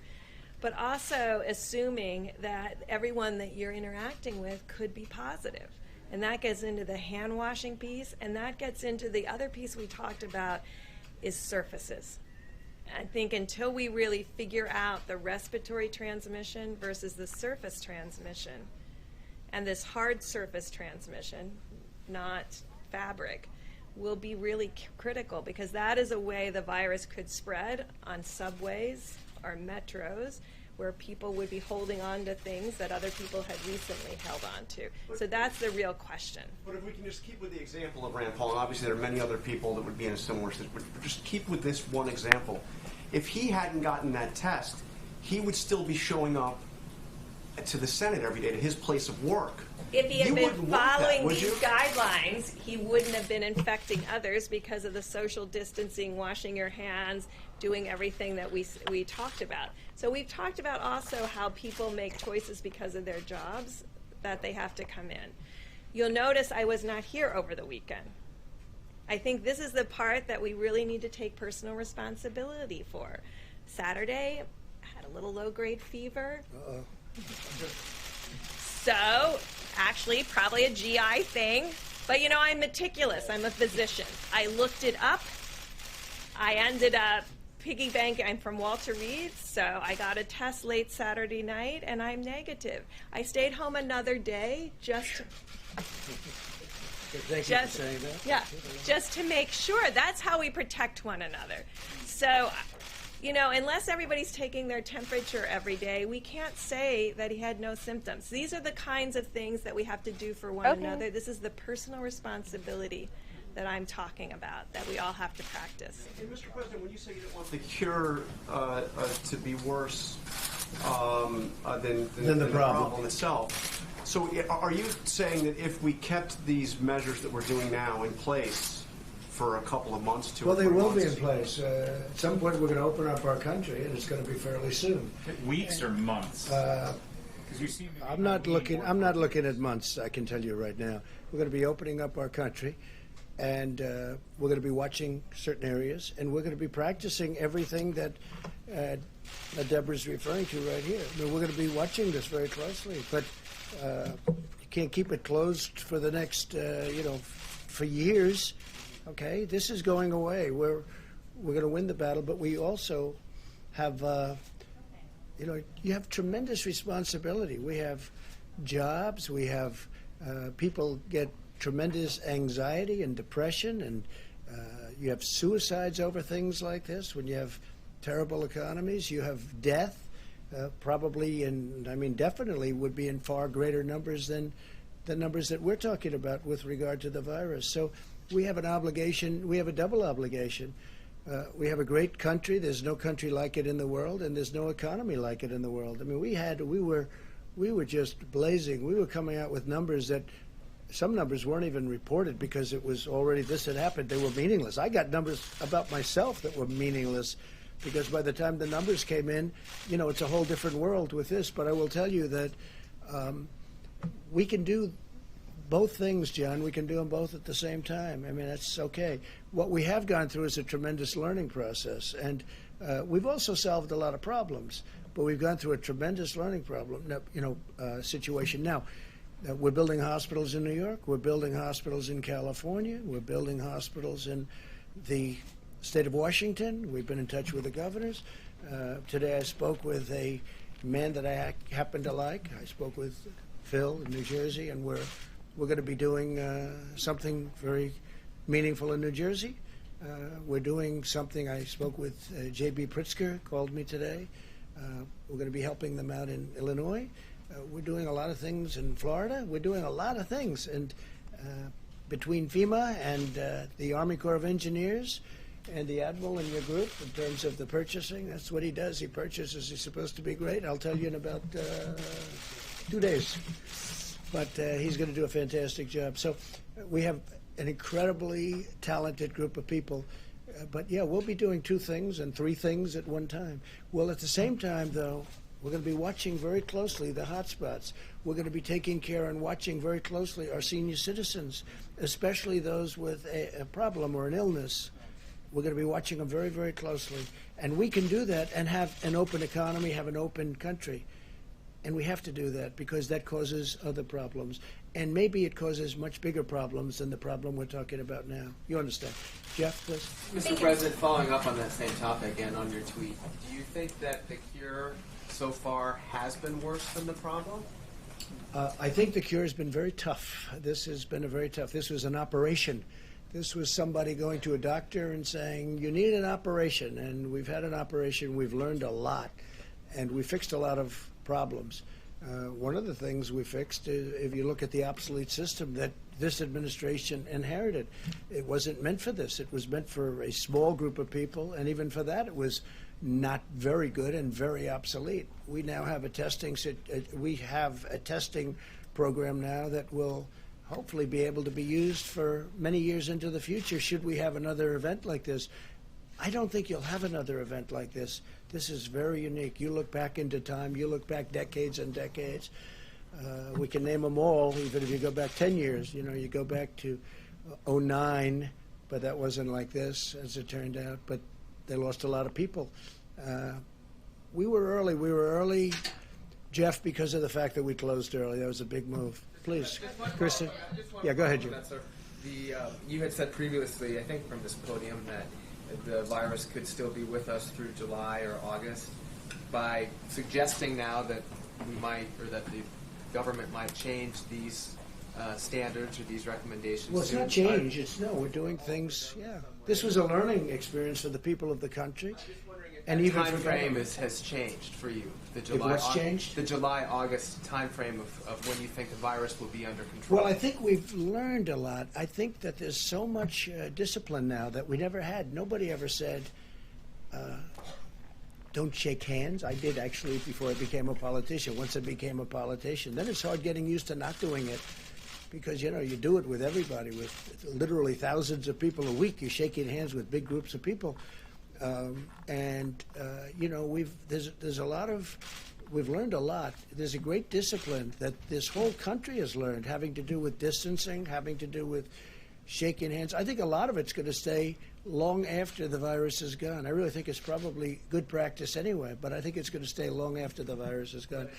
But also assuming that everyone that you're interacting with could be positive. And that gets into the hand washing piece, and that gets into the other piece we talked about is surfaces. I think until we really figure out the respiratory transmission versus the surface transmission, and this hard surface transmission, not fabric, will be really critical, because that is a way the virus could spread on subways or metros, where people would be holding on to things that other people had recently held on to. So that's the real question. But if we can just keep with the example of Rand Paul, and obviously there are many other people that would be in a similar situation, but just keep with this one example. If he hadn't gotten that test, he would still be showing up to the Senate every day, to his place of work. If he had been wouldn't want that, following would these you? guidelines, he wouldn't have been infecting others because of the social distancing, washing your hands, doing everything that we talked about. So we've talked about also how people make choices because of their jobs, that they have to come in. You'll notice I was not here over the weekend. I think this is the part that we really need to take personal responsibility for. Saturday, I had a little low-grade fever. So, actually, probably a GI thing. But, you know, I'm meticulous. I'm a physician. I looked it up. I ended up piggy-banking. I'm from Walter Reed, so I got a test late Saturday night, and I'm negative. I stayed home another day just to make sure. That's how we protect one another. So, you know, unless everybody's taking their temperature every day, we can't say that he had no symptoms. These are the kinds of things that we have to do for one another. This is the personal responsibility that I'm talking about, that we all have to practice. And Mr. President, when you say you don't want the cure to be worse than the problem itself, so are you saying that if we kept these measures that we're doing now in place for a couple of months, well, they will be in place. At some point, we're going to open up our country, and it's going to be fairly soon. Weeks or months? You seem to be I'm not looking at months. I can tell you right now. We're going to be opening up our country, and we're going to be watching certain areas, and we're going to be practicing everything that Deborah's referring to right here. I mean, we're going to be watching this very closely, but you can't keep it closed for the next, for years. Okay, this is going away. We're going to win the battle, but we also have, you have tremendous responsibility. We have jobs. We have people get tremendous anxiety and depression, and you have suicides over things like this. When you have terrible economies, you have death, probably, and I mean definitely would be in far greater numbers than the numbers that we're talking about with regard to the virus. So we have an obligation. We have a double obligation. We have a great country. There's no country like it in the world, and there's no economy like it in the world. I mean, we were just blazing. We were coming out with numbers that some numbers weren't even reported because it was already this had happened. They were meaningless. I got numbers about myself that were meaningless because by the time the numbers came in, it's a whole different world with this. But I will tell you that we can do both things, John. We can do them both at the same time. I mean, that's okay. What we have gone through is a tremendous learning process, and we've also solved a lot of problems. But we've gone through a tremendous learning situation. Now, we're building hospitals in New York. We're building hospitals in California. We're building hospitals in the state of Washington. We've been in touch with the governors. Today I spoke with a man that I happen to like. I spoke with Phil in New Jersey, and we're going to be doing something very meaningful in New Jersey. We're doing something. I spoke with J.B. Pritzker, called me today. We're going to be helping them out in Illinois. We're doing a lot of things in Florida. We're doing a lot of things. And between FEMA and the Army Corps of Engineers and the Admiral in your group in terms of the purchasing, that's what he does. He purchases. He's supposed to be great. I'll tell you in about 2 days. But he's going to do a fantastic job. So we have an incredibly talented group of people. But, yeah, we'll be doing 2 things and 3 things at one time. Well, at the same time, though, we're going to be watching very closely the hot spots. We're going to be taking care and watching very closely our senior citizens, especially those with a problem or an illness. We're going to be watching them very, very closely. And we can do that and have an open economy, have an open country. And we have to do that because that causes other problems. And maybe it causes much bigger problems than the problem we're talking about now. You understand? Jeff, please. Mr. President, following up on that same topic and on your tweet, do you think that the cure so far has been worse than the problem? I think the cure has been very tough. This has been this was an operation. This was somebody going to a doctor and saying, you need an operation. And we've had an operation. We've learned a lot. And we fixed a lot of problems. One of the things we fixed is if you look at the obsolete system that this administration inherited. It wasn't meant for this. It was meant for a small group of people, and even for that, it was not very good and very obsolete. We now have a testing program now that will hopefully be able to be used for many years into the future should we have another event like this. I don't think you'll have another event like this. This is very unique. You look back into time, you look back decades and decades. We can name them all, even if you go back 10 years. You know, you go back to 2009, but that wasn't like this, as it turned out. But they lost a lot of people. We were early. We were early, Jeff, because of the fact that we closed early. That was a big move. Please, Kristen. Yeah, go ahead, Jim. You had said previously, I think from this podium, that the virus could still be with us through July or August. By suggesting now that we might, or that the government might change these standards or these recommendations. Well, it's not change. It's no. We're doing things. Yeah, this was a learning experience for the people of the country. And even time frame has changed for you. The July-August time frame of when you think the virus will be under control. Well, I think we've learned a lot. I think that there's so much discipline now that we never had. Nobody ever said, don't shake hands. I did actually before I became a politician. Once I became a politician, then it's hard getting used to not doing it. Because, you know, you do it with everybody, with literally thousands of people a week. You're shaking hands with big groups of people. You know, there's a lot of, we've learned a lot. There's a great discipline that this whole country has learned, having to do with distancing, having to do with shaking hands. I think a lot of it's going to stay long after the virus is gone. I really think it's probably good practice anyway, but I think it's going to stay long after the virus is gone.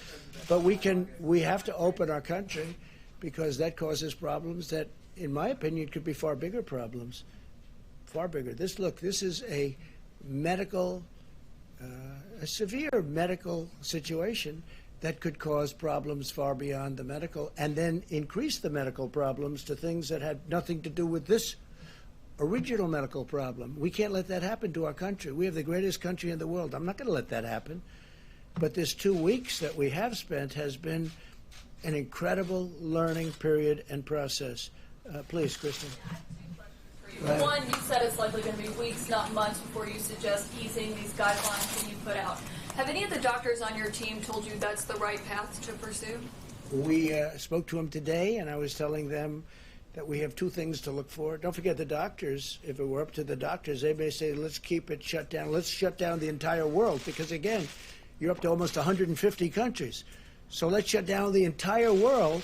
But we have to open our country, because that causes problems that, in my opinion, could be far bigger problems. Far bigger. This is a medical, a severe medical situation that could cause problems far beyond the medical, and then increase the medical problems to things that had nothing to do with this original medical problem. We can't let that happen to our country. We have the greatest country in the world. I'm not going to let that happen. But this 2 weeks that we have spent has been an incredible learning period and process. Please, Kristen. One, you said it's likely going to be weeks, not months, before you suggest easing these guidelines that you put out. Have any of the doctors on your team told you that's the right path to pursue? We spoke to them today, and I was telling them that we have two things to look for. Don't forget the doctors. If it were up to the doctors, they may say, let's keep it shut down. Let's shut down the entire world, because, again, you're up to almost 150 countries. So let's shut down the entire world.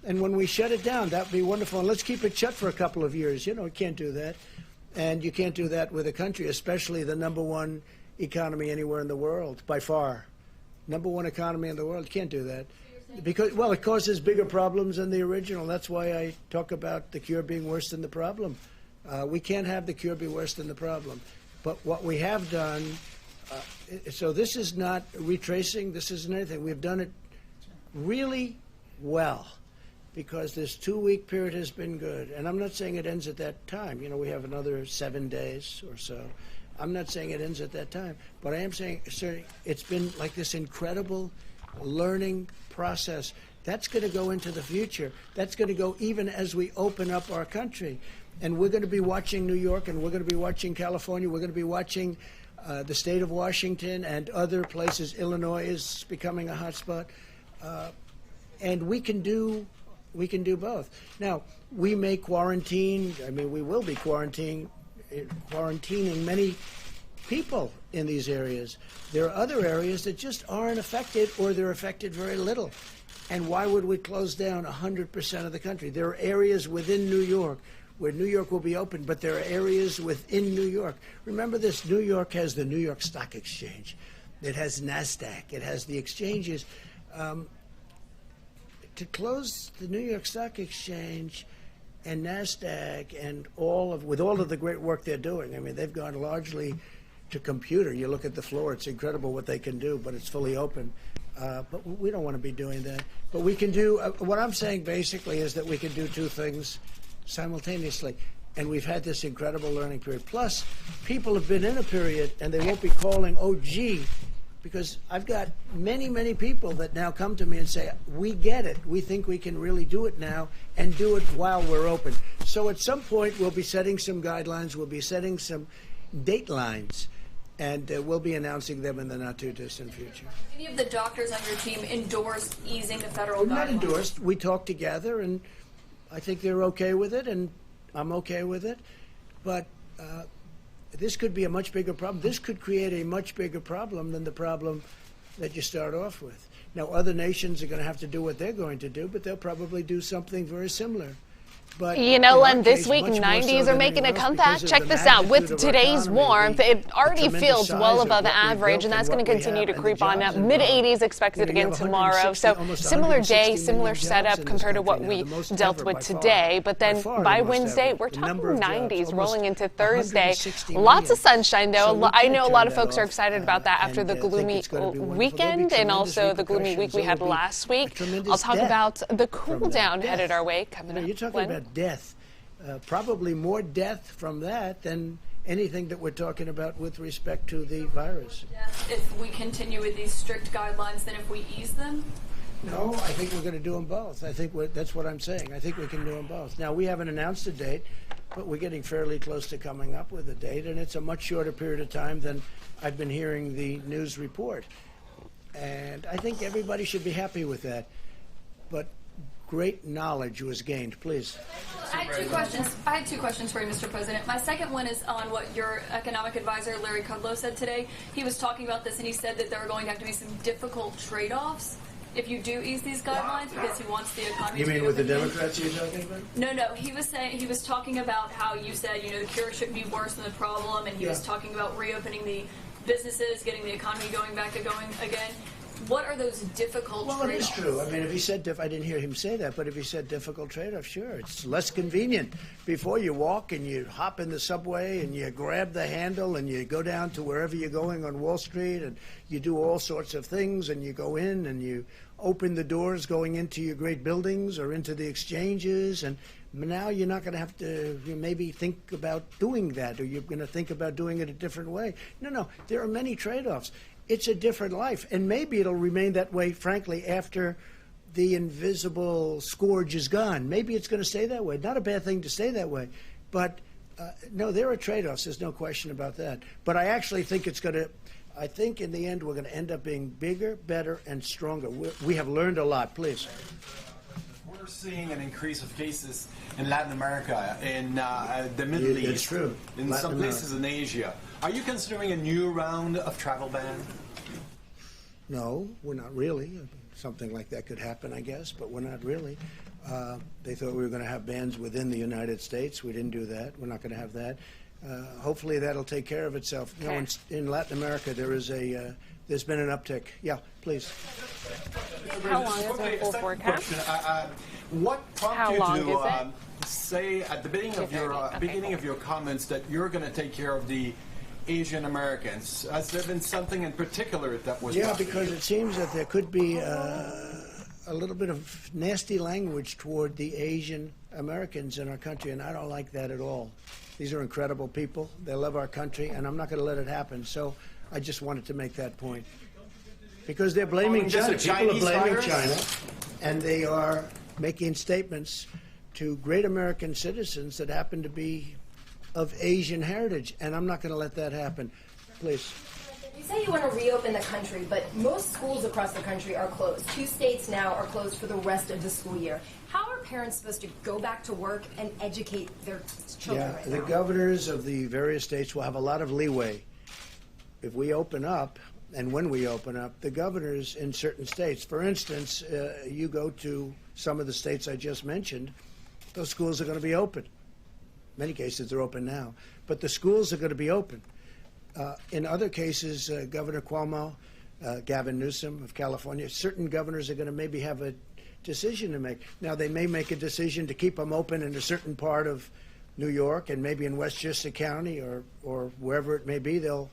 And when we shut it down, that would be wonderful. And let's keep it shut for a couple of years. You know, you can't do that. And you can't do that with a country, especially the #1 economy anywhere in the world, by far. #1 economy in the world. You can't do that. Because, well, it causes bigger problems than the original. That's why I talk about the cure being worse than the problem. We can't have the cure be worse than the problem. But what we have done, so this is not retracing, this isn't anything. We've done it really well, because this 2-week period has been good. And I'm not saying it ends at that time. You know, we have another 7 days or so. I'm not saying it ends at that time. But I am saying, sir, it's been like this incredible learning process. That's going to go into the future. That's going to go even as we open up our country. And we're going to be watching New York, and we're going to be watching California. We're going to be watching the state of Washington and other places. Illinois is becoming a hot spot. And we can do both. Now, we may quarantine. I mean, we will be quarantining many people in these areas. There are other areas that just aren't affected, or they're affected very little. And why would we close down 100% of the country? There are areas within New York where New York will be open, but there are areas within New York. Remember this, New York has the New York Stock Exchange. It has NASDAQ. It has the exchanges. To close the New York Stock Exchange and NASDAQ and with all of the great work they're doing, I mean, they've gone largely to computer. You look at the floor, it's incredible what they can do, but it's fully open. But we don't want to be doing that. But we can do, what I'm saying basically is that we can do two things simultaneously. And we've had this incredible learning period. Plus, people have been in a period, and they won't be calling, oh, gee, because I've got many, many people that now come to me and say, we get it. We think we can really do it now and do it while we're open. So at some point, we'll be setting some guidelines. We'll be setting some date lines, and we'll be announcing them in the not-too-distant future. Any of the doctors on your team endorsed easing the federal guidelines? Not endorsed. We talked together, and I think they're okay with it, and I'm okay with it. But this could be a much bigger problem. This could create a much bigger problem than the problem that you start off with. Now, other nations are going to have to do what they're going to do, but they'll probably do something very similar. But you know, Len, this week 90s are making a comeback. Check this out. With today's warmth, it already feels well above average, and that's going to continue to creep on up. Mid-80s expected again tomorrow. So similar day, similar setup compared to what we dealt with today. But then by Wednesday, we're talking 90s rolling into Thursday. Lots of sunshine, though. I know a lot of folks are excited about that after the gloomy weekend and also the gloomy week we had last week. I'll talk about the cool down headed our way coming up. You're talking about death, probably more death from that than anything that we're talking about with respect to the virus. If we continue with these strict guidelines, then if we ease them? No, I think we're going to do them both. I think that's what I'm saying. I think we can do them both. Now, we haven't announced a date, but we're getting fairly close to coming up with a date, and it's a much shorter period of time than I've been hearing the news report. And I think everybody should be happy with that. But great knowledge was gained. Please. I had two questions for you, Mr. President. My second one is on what your economic advisor, Larry Kudlow, said today. He was talking about this, and he said that there are going to have to be some difficult trade-offs if you do ease these guidelines, because he wants the economy to be. You mean with the Democrats you're talking about? No. He was talking about how you said, the cure shouldn't be worse than the problem, and he was talking about reopening the businesses, getting the economy going again. What are those difficult trade-offs? Well, it is true. I mean, if he said, I didn't hear him say that, but if he said difficult trade-off, sure, it's less convenient. Before you walk and you hop in the subway and you grab the handle and you go down to wherever you're going on Wall Street and you do all sorts of things and you go in and you open the doors going into your great buildings or into the exchanges, and now you're not going to have to maybe think about doing that, or you're going to think about doing it a different way. No, there are many trade-offs. It's a different life, and maybe it'll remain that way, frankly, after the invisible scourge is gone. Maybe it's going to stay that way. Not a bad thing to stay that way, but no, there are trade-offs. There's no question about that. But I actually think I think in the end we're going to end up being bigger, better, and stronger. We have learned a lot. Please. We're seeing an increase of cases in Latin America, in the Middle East, it's true. in Latin some places in Asia. Are you considering a new round of travel ban? No, we're not really. Something like that could happen, I guess, but we're not really. They thought we were going to have bans within the United States. We didn't do that. We're not going to have that. Hopefully that'll take care of itself. Okay. In Latin America, there's been an uptick. Yeah, please. How long is the full forecast? What prompted you to say at the beginning of your comments that you're going to take care of the Asian Americans? Has there been something in particular that was? Yeah, because it seems that there could be a little bit of nasty language toward the Asian Americans in our country, and I don't like that at all. These are incredible people. They love our country, and I'm not going to let it happen. So I just wanted to make that point. Because they're blaming China. People are blaming China, and they are making statements to great American citizens that happen to be of Asian heritage, and I'm not going to let that happen. Please. You say you want to reopen the country, but most schools across the country are closed. 2 states now are closed for the rest of the school year. How are parents supposed to go back to work and educate their children right now? The governors of the various states will have a lot of leeway. If we open up, and when we open up, the governors in certain states, for instance, you go to some of the states I just mentioned, those schools are going to be open. In many cases, they're open now. But the schools are going to be open. In other cases, Governor Cuomo, Gavin Newsom of California, certain governors are going to maybe have a decision to make. Now, they may make a decision to keep them open in a certain part of New York, and maybe in Westchester County or wherever it may be, they'll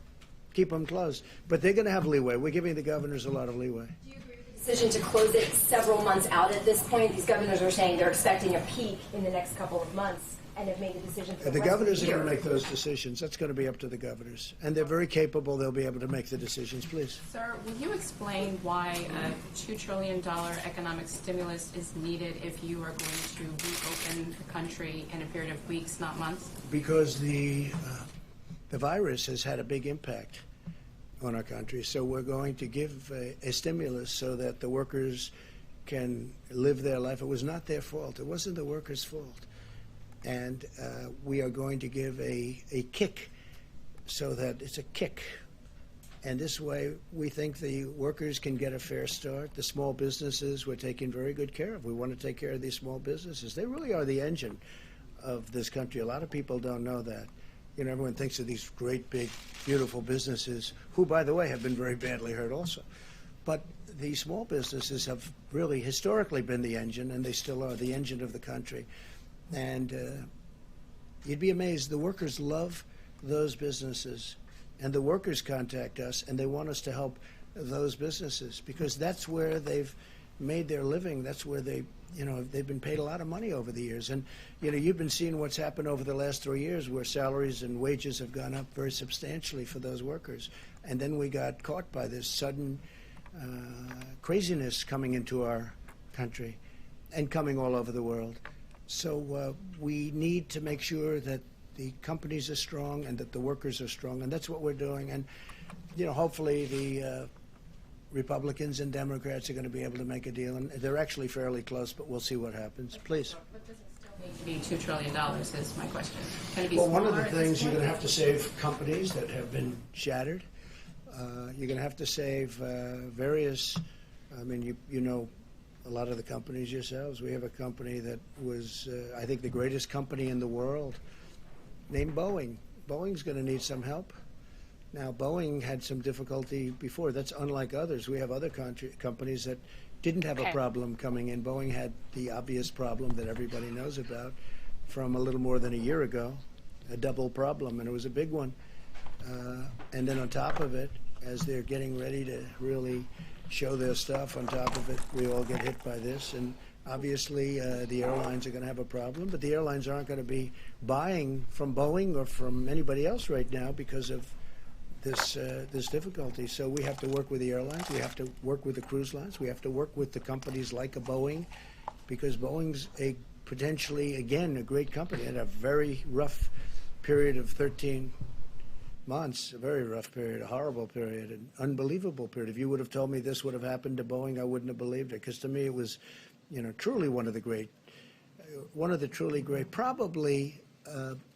keep them closed. But they're going to have leeway. We're giving the governors a lot of leeway. Do you agree with the decision to close it several months out at this point? These governors are saying they're expecting a peak in the next couple of months. and have made a decision for The rest governors of are the going to year. make those decisions. That's going to be up to the governors. And they're very capable. They'll be able to make the decisions. Please. Sir, will you explain why a $2 trillion economic stimulus is needed if you are going to reopen the country in a period of weeks, not months? Because the virus has had a big impact on our country. So we're going to give a stimulus so that the workers can live their life. It was not their fault. It wasn't the workers' fault. And we are going to give a kick so that it's a kick. And this way, we think the workers can get a fair start. The small businesses we're taking very good care of. We want to take care of these small businesses. They really are the engine of this country. A lot of people don't know that. You know, everyone thinks of these great, big, beautiful businesses, who, by the way, have been very badly hurt also. But the small businesses have really historically been the engine, and they still are the engine of the country. And you'd be amazed. The workers love those businesses, and the workers contact us, and they want us to help those businesses because that's where they've made their living. That's where they've been paid a lot of money over the years. And, you've been seeing what's happened over the last 3 years where salaries and wages have gone up very substantially for those workers. And then we got caught by this sudden craziness coming into our country and coming all over the world. So we need to make sure that the companies are strong and that the workers are strong, and that's what we're doing. And, hopefully the Republicans and Democrats are going to be able to make a deal, and they're actually fairly close, but we'll see what happens. Please. But does it still need to be $2 trillion is my question. Can it be Well, one of the smaller at this things, you're point? going to have to save companies that have been shattered. You're going to have to save various, you know a lot of the companies yourselves. We have a company that was, I think, the greatest company in the world, named Boeing. Boeing's going to need some help. Now, Boeing had some difficulty before. That's unlike others. We have other companies that didn't have a problem coming in. Boeing had the obvious problem that everybody knows about from a little more than a year ago, a double problem, and it was a big one. And then on top of it, as they're getting ready to really show their stuff, on top of it, we all get hit by this. And obviously, the airlines are going to have a problem, but the airlines aren't going to be buying from Boeing or from anybody else right now because of this difficulty. So we have to work with the airlines. We have to work with the cruise lines. We have to work with the companies like a Boeing, because Boeing's potentially, again, a great company. It had a very rough period of 13 months, a very rough period, a horrible period, an unbelievable period. If you would have told me this would have happened to Boeing, I wouldn't have believed it, because to me it was, truly one of the truly great, probably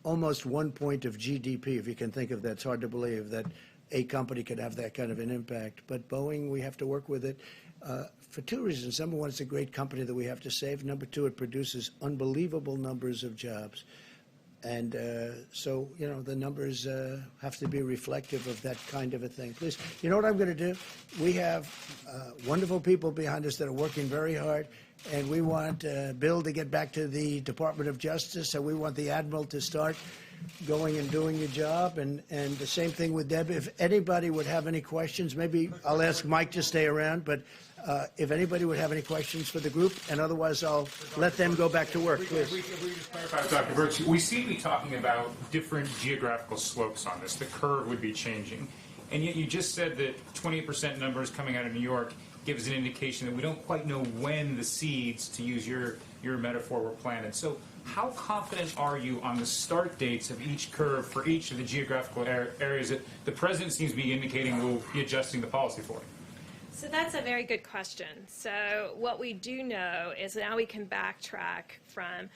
almost 1 point of GDP, if you can think of that. It's hard to believe that a company could have that kind of an impact. But Boeing, we have to work with it for two reasons. Number one, it's a great company that we have to save. Number two, it produces unbelievable numbers of jobs. And so, the numbers have to be reflective of that kind of a thing. Please, you know what I'm going to do? We have wonderful people behind us that are working very hard, and we want Bill to get back to the Department of Justice, and we want the Admiral to start going and doing your job, and the same thing with Deb. If anybody would have any questions, maybe I'll ask Mike to stay around, but if anybody would have any questions for the group, and otherwise I'll let them go back to work, please. If we just clarify, Dr. Birch, we seem to be talking about different geographical slopes on this. The curve would be changing. And yet you just said that 28% numbers coming out of New York gives an indication that we don't quite know when the seeds, to use your metaphor, were planted. So how confident are you on the start dates of each curve for each of the geographical areas that the president seems to be indicating will be adjusting the policy for? So that's a very good question. So what we do know is now we can backtrack from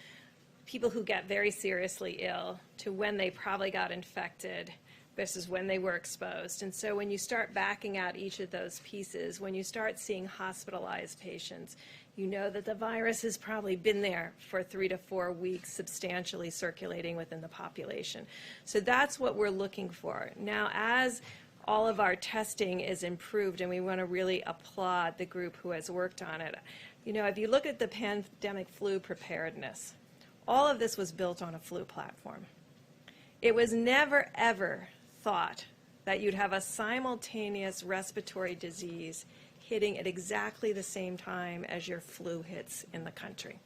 people who get very seriously ill to when they probably got infected versus when they were exposed. And so when you start backing out each of those pieces, when you start seeing hospitalized patients, you know that the virus has probably been there for 3 to 4 weeks, substantially circulating within the population. So that's what we're looking for. Now, as all of our testing is improved, and we want to really applaud the group who has worked on it. If you look at the pandemic flu preparedness, all of this was built on a flu platform. It was never, ever thought that you'd have a simultaneous respiratory disease hitting at exactly the same time as your flu hits in the country.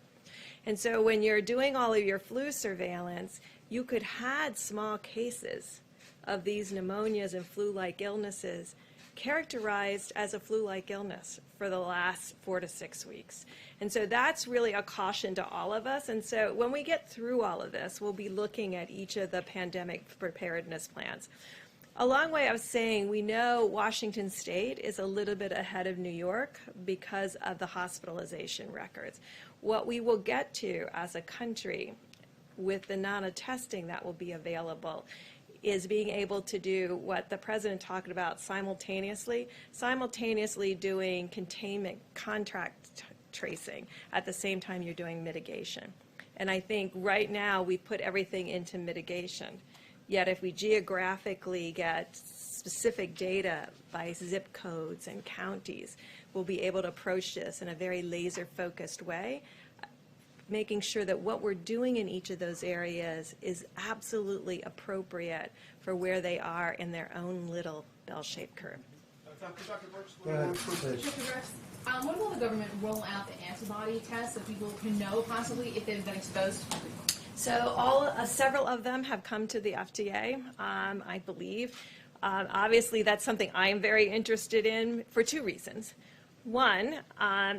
And so when you're doing all of your flu surveillance, you could had small cases of these pneumonias and flu-like illnesses characterized as a flu-like illness for the last 4 to 6 weeks. And so that's really a caution to all of us. And so when we get through all of this, we'll be looking at each of the pandemic preparedness plans. A long way of saying we know Washington State is a little bit ahead of New York because of the hospitalization records. What we will get to as a country with the amount of testing that will be available is being able to do what the president talked about simultaneously doing containment contract tracing at the same time you're doing mitigation. And I think right now we put everything into mitigation. Yet if we geographically get specific data by zip codes and counties, we'll be able to approach this in a very laser-focused way, making sure that what we're doing in each of those areas is absolutely appropriate for where they are in their own little bell-shaped curve. Dr. Brooks, when will the government roll out the antibody test so people can know possibly if they've been exposed? So several of them have come to the FDA, I believe. Obviously, that's something I am very interested in for 2 reasons. One,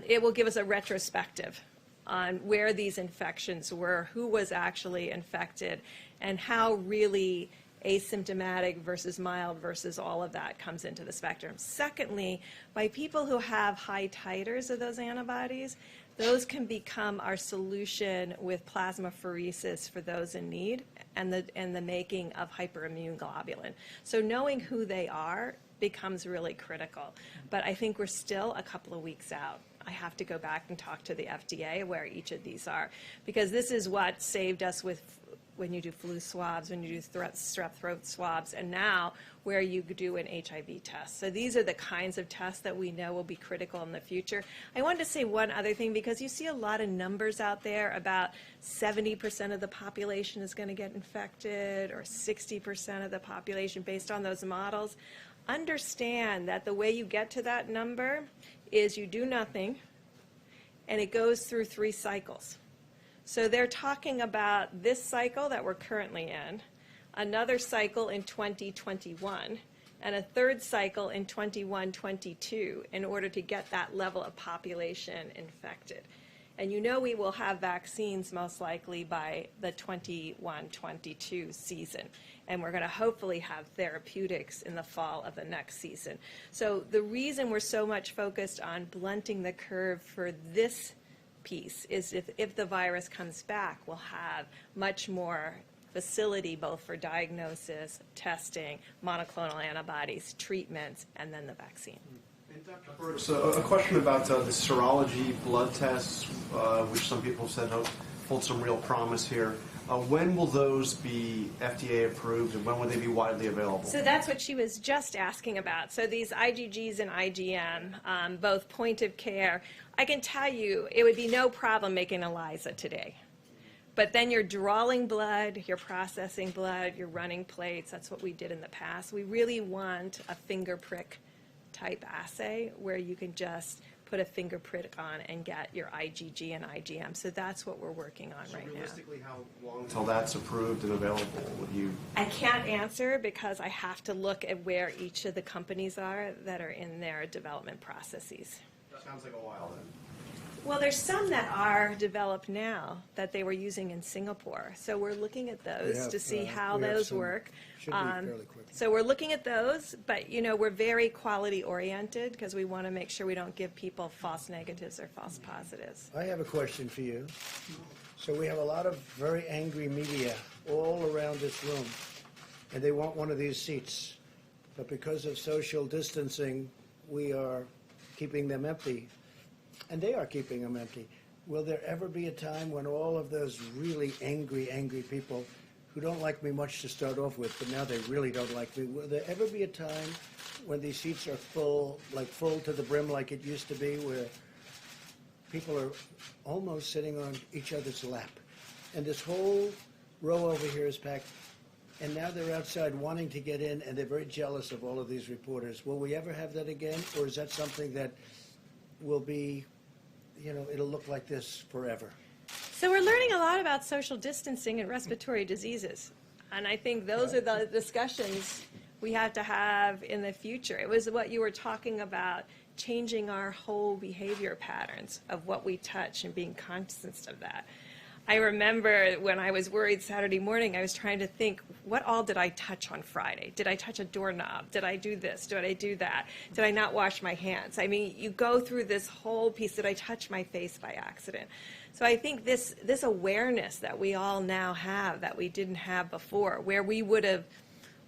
it will give us a retrospective on where these infections were, who was actually infected, and how really asymptomatic versus mild versus all of that comes into the spectrum. Secondly, by people who have high titers of those antibodies, those can become our solution with plasmapheresis for those in need and the making of hyperimmune globulin. So knowing who they are becomes really critical. But I think we're still a couple of weeks out. I have to go back and talk to the FDA where each of these are, because this is what saved us with when you do flu swabs, when you do strep throat swabs, and now where you do an HIV test. So these are the kinds of tests that we know will be critical in the future. I wanted to say one other thing, because you see a lot of numbers out there about 70% of the population is going to get infected or 60% of the population based on those models. Understand that the way you get to that number is you do nothing, and it goes through 3 cycles. So they're talking about this cycle that we're currently in, another cycle in 2021, and a third cycle in 21-22 in order to get that level of population infected. And you know we will have vaccines most likely by the 21-22 season. And we're going to hopefully have therapeutics in the fall of the next season. So the reason we're so much focused on blunting the curve for this piece is if the virus comes back, we'll have much more facility both for diagnosis, testing, monoclonal antibodies, treatments, and then the vaccine. And Dr. Brooks, a question about the serology blood tests, which some people said hold some real promise here. When will those be FDA approved, and when will they be widely available? So that's what she was just asking about. So these IgGs and IgM, both point of care, I can tell you it would be no problem making ELISA today. But then you're drawing blood, you're processing blood, you're running plates. That's what we did in the past. We really want a finger prick type assay where you can just put a finger prick on and get your IgG and IgM. So that's what we're working on right now. Realistically, how long until that's approved and available? I can't answer because I have to look at where each of the companies are that are in their development processes. That sounds like a while then. Well, there's some that are developed now that they were using in Singapore. So we're looking at those to see how those work. Should be fairly quick. So we're looking at those, but you know, we're very quality oriented because we want to make sure we don't give people false negatives or false positives. I have a question for you. So we have a lot of very angry media all around this room, and they want one of these seats. But because of social distancing, we are keeping them empty. And they are keeping them empty. Will there ever be a time when all of those really angry people who don't like me much to start off with, but now they really don't like me, will there ever be a time when these seats are full, like full to the brim like it used to be, where people are almost sitting on each other's lap? And this whole row over here is packed, and now they're outside wanting to get in, and they're very jealous of all of these reporters. Will we ever have that again, or is that something that will be, you know, it'll look like this forever? So we're learning a lot about social distancing and respiratory diseases. And I think those are the discussions we have to have in the future. It was what you were talking about, changing our whole behavior patterns of what we touch and being conscious of that. I remember when I was worried Saturday morning, I was trying to think, what all did I touch on Friday? Did I touch a doorknob? Did I do this? Did I do that? Did I not wash my hands? I mean, you go through this whole piece. Did I touch my face by accident? So I think this awareness that we all now have that we didn't have before, where we would have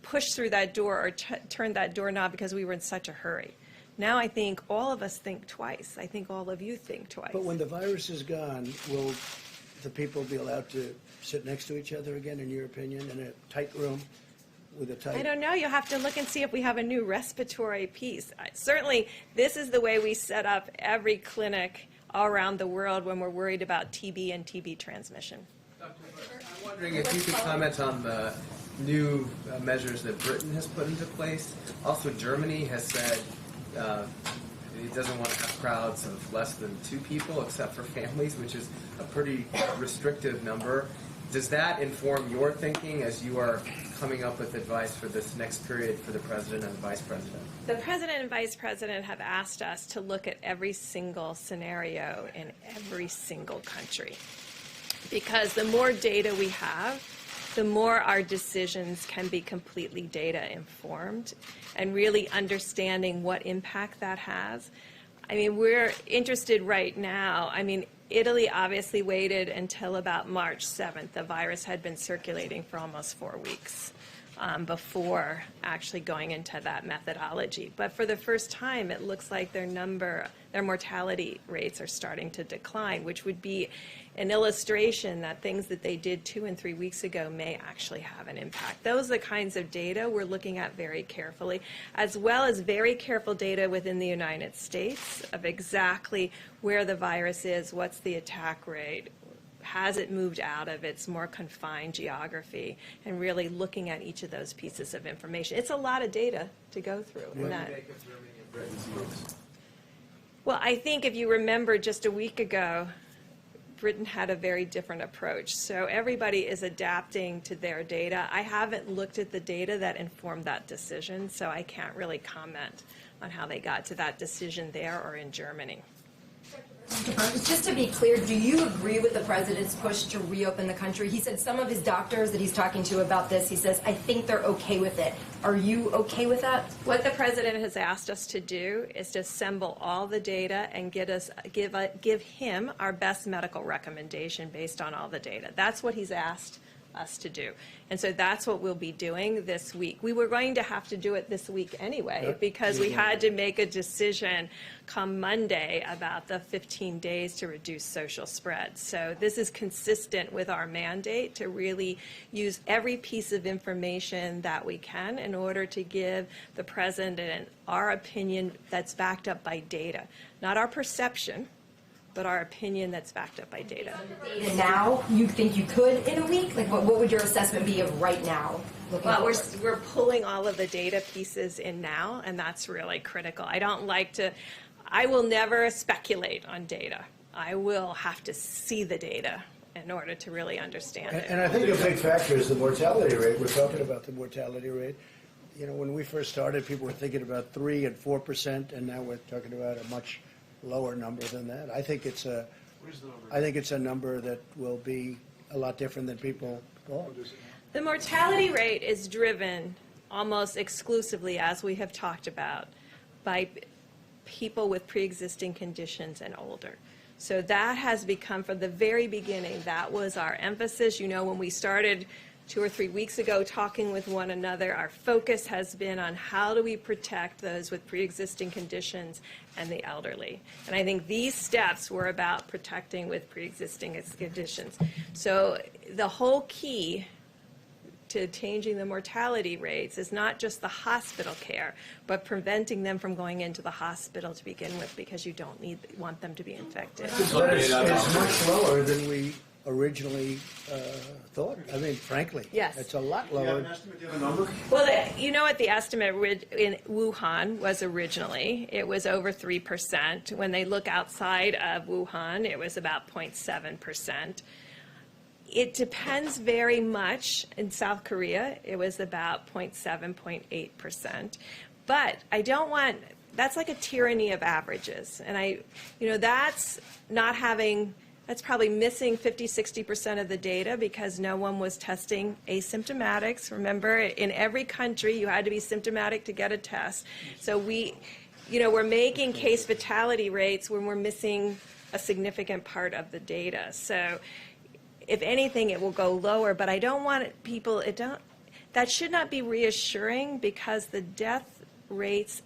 pushed through that door or turned that doorknob because we were in such a hurry. Now I think all of us think twice. I think all of you think twice. But when the virus is gone, will the people be allowed to sit next to each other again, in your opinion, in a tight room with a tight... I don't know. You'll have to look and see if we have a new respiratory piece. Certainly, this is the way we set up every clinic all around the world when we're worried about TB and TB transmission. I'm wondering if you could comment on the new measures that Britain has put into place. Also, Germany has said it doesn't want to have crowds of less than 2 people except for families, which is a pretty restrictive number. Does that inform your thinking as you are coming up with advice for this next period for the president and the vice president? The president and vice president have asked us to look at every single scenario in every single country. Because the more data we have, the more our decisions can be completely data informed and really understanding what impact that has. I mean, we're interested right now. I mean, Italy obviously waited until about March 7th. The virus had been circulating for almost 4 weeks before actually going into that methodology. But for the first time, it looks like their mortality rates are starting to decline, which would be an illustration that things that they did 2 and 3 weeks ago may actually have an impact. Those are the kinds of data we're looking at very carefully, as well as very careful data within the United States of exactly where the virus is, what's the attack rate, has it moved out of its more confined geography, and really looking at each of those pieces of information. It's a lot of data to go through. What do you make of Germany and Britain's moves? Well, I think if you remember just a week ago, Britain had a very different approach. So everybody is adapting to their data. I haven't looked at the data that informed that decision, so I can't really comment on how they got to that decision there or in Germany. Just to be clear, do you agree with the president's push to reopen the country? He said some of his doctors that he's talking to about this, he says, I think they're okay with it. Are you okay with that? What the president has asked us to do is to assemble all the data and give him our best medical recommendation based on all the data. That's what he's asked us to do. And so that's what we'll be doing this week. We were going to have to do it this week anyway because we had to make a decision come Monday about the 15 days to reduce social spread. So this is consistent with our mandate to really use every piece of information that we can in order to give the president our opinion that's backed up by data, not our perception, but our opinion that's backed up by data. Data now, you think you could in a week? Like, what would your assessment be of right now? Well, we're pulling all of the data pieces in now, and that's really critical. I will never speculate on data. I will have to see the data in order to really understand it. And I think a big factor is the mortality rate. We're talking about the mortality rate. You know, when we first started, people were thinking about 3 and 4%, and now we're talking about a much lower number than that. I think it's a number that will be a lot different than people thought. The mortality rate is driven almost exclusively, as we have talked about, by people with pre-existing conditions and older. So that has become, from the very beginning, that was our emphasis. You know, when we started 2 or 3 weeks ago talking with one another, our focus has been on how do we protect those with pre-existing conditions and the elderly. And I think these steps were about protecting with pre-existing conditions. So the whole key to changing the mortality rates is not just the hospital care, but preventing them from going into the hospital to begin with, because you don't want them to be infected. But it's much lower than we originally thought. I mean, frankly, Yes. it's a lot lower. Do you have a number? Well, you know what the estimate in Wuhan was originally? It was over 3%. When they look outside of Wuhan, it was about 0.7%. It depends very much. In South Korea, it was about 0.7, 0.8%. But I don't want, that's like a tyranny of averages. And that's not having, that's probably missing 50, 60% of the data because no one was testing asymptomatics. Remember, in every country, you had to be symptomatic to get a test. So we're making case fatality rates when we're missing a significant part of the data. So if anything, it will go lower, but I don't want people, that should not be reassuring because the death rates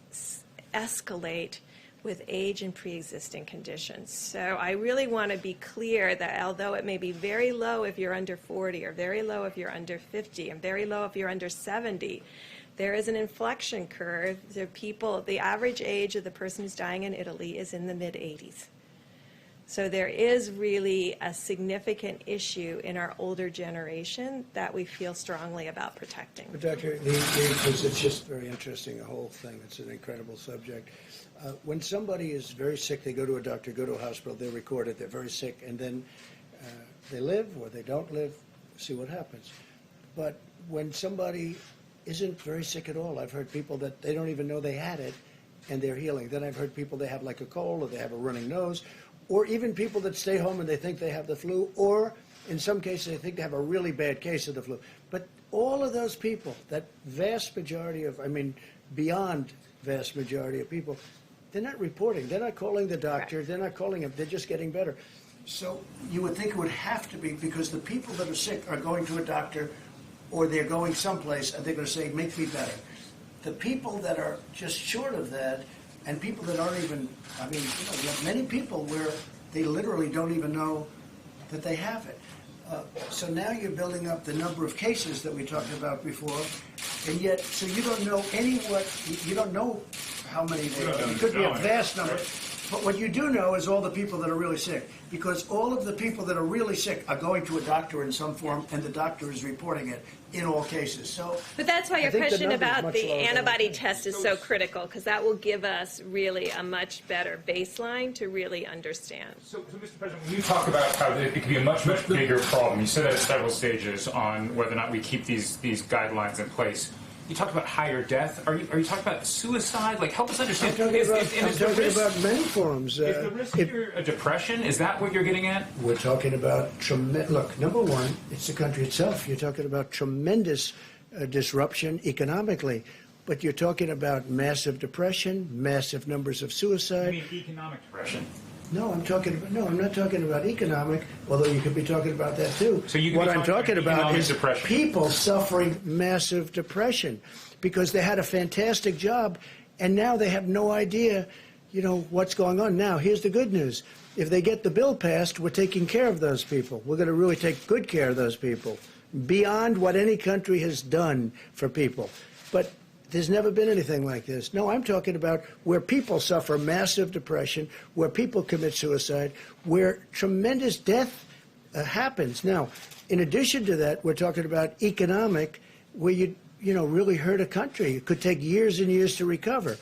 escalate with age and pre-existing conditions. So I really want to be clear that although it may be very low if you're under 40 or very low if you're under 50 and very low if you're under 70, there is an inflection curve. The average age of the person who's dying in Italy is in the mid-80s. So there is really a significant issue in our older generation that we feel strongly about protecting. But Dr., it's just very interesting, the whole thing. It's an incredible subject. When somebody is very sick, they go to a doctor, go to a hospital, they record it, they're very sick, and then they live or they don't live, see what happens. But when somebody isn't very sick at all, I've heard people that they don't even know they had it, and they're healing. Then I've heard people, they have like a cold or they have a running nose, or even people that stay home and they think they have the flu, or in some cases they think they have a really bad case of the flu. But all of those people, that vast majority of, beyond vast majority of people, they're not reporting. They're not calling the doctor. Right. They're not calling him. They're just getting better. So you would think it would have to be because the people that are sick are going to a doctor or they're going someplace and they're going to say, make me better. The people that are just short of that and people that aren't even, you have many people where they literally don't even know that they have it. So now you're building up the number of cases that we talked about before, and yet, so you don't know you don't know how many there are. It could be a vast number. But what you do know is all the people that are really sick, because all of the people that are really sick are going to a doctor in some form, and the doctor is reporting it in all cases. So, but that's why your question about the antibody test is so critical, because that will give us really a much better baseline to really understand. So Mr. President, when you talk about how it could be a much, much bigger problem, you said that at several stages on whether or not we keep these guidelines in place. You talked about higher death. Are you talking about suicide? Like, help us understand. I'm talking about many forms. Is the risk here a depression? Is that what you're getting at? We're talking about tremendous. Look, number one, it's the country itself. You're talking about tremendous disruption economically, but you're talking about massive depression, massive numbers of suicide. You mean economic depression? No, I'm not talking about economic, although you could be talking about that too. So what I'm talking about is depression. People suffering massive depression because they had a fantastic job and now they have no idea, what's going on. Now, here's the good news. If they get the bill passed, we're taking care of those people. We're going to really take good care of those people beyond what any country has done for people. But there's never been anything like this. No, I'm talking about where people suffer massive depression, where people commit suicide, where tremendous death happens. Now, in addition to that, we're talking about economic, where you really hurt a country. It could take years and years to recover.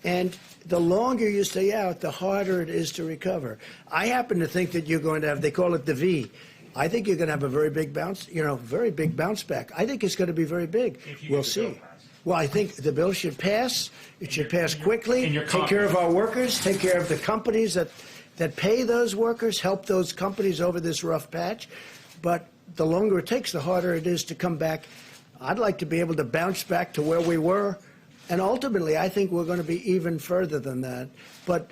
And the longer you stay out, the harder it is to recover. I happen to think that you're going to have, they call it the V. I think you're going to have a very big bounce, very big bounce back. I think it's going to be very big. We'll see. Well, I think the bill should pass. It should pass quickly. Take care of our workers. Take care of the companies that pay those workers. Help those companies over this rough patch. But the longer it takes, the harder it is to come back. I'd like to be able to bounce back to where we were. And ultimately, I think we're going to be even further than that. But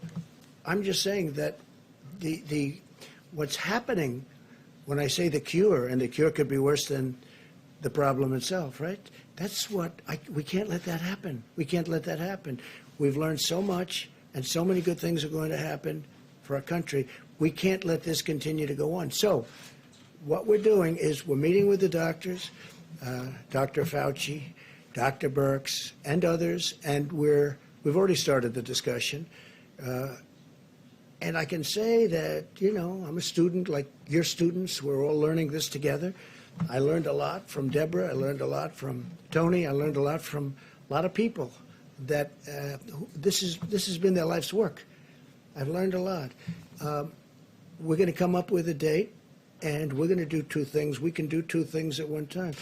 I'm just saying that what's happening when I say the cure, and the cure could be worse than the problem itself, right? That's we can't let that happen. We can't let that happen. We've learned so much, and so many good things are going to happen for our country. We can't let this continue to go on. So what we're doing is we're meeting with the doctors, Dr. Fauci, Dr. Birx, and others, and we've already started the discussion. And I can say that, I'm a student like your students. We're all learning this together. I learned a lot from Deborah. I learned a lot from Tony. I learned a lot from a lot of people that this has been their life's work. I've learned a lot. We're going to come up with a date, and we're going to do two things. We can do two things at one time.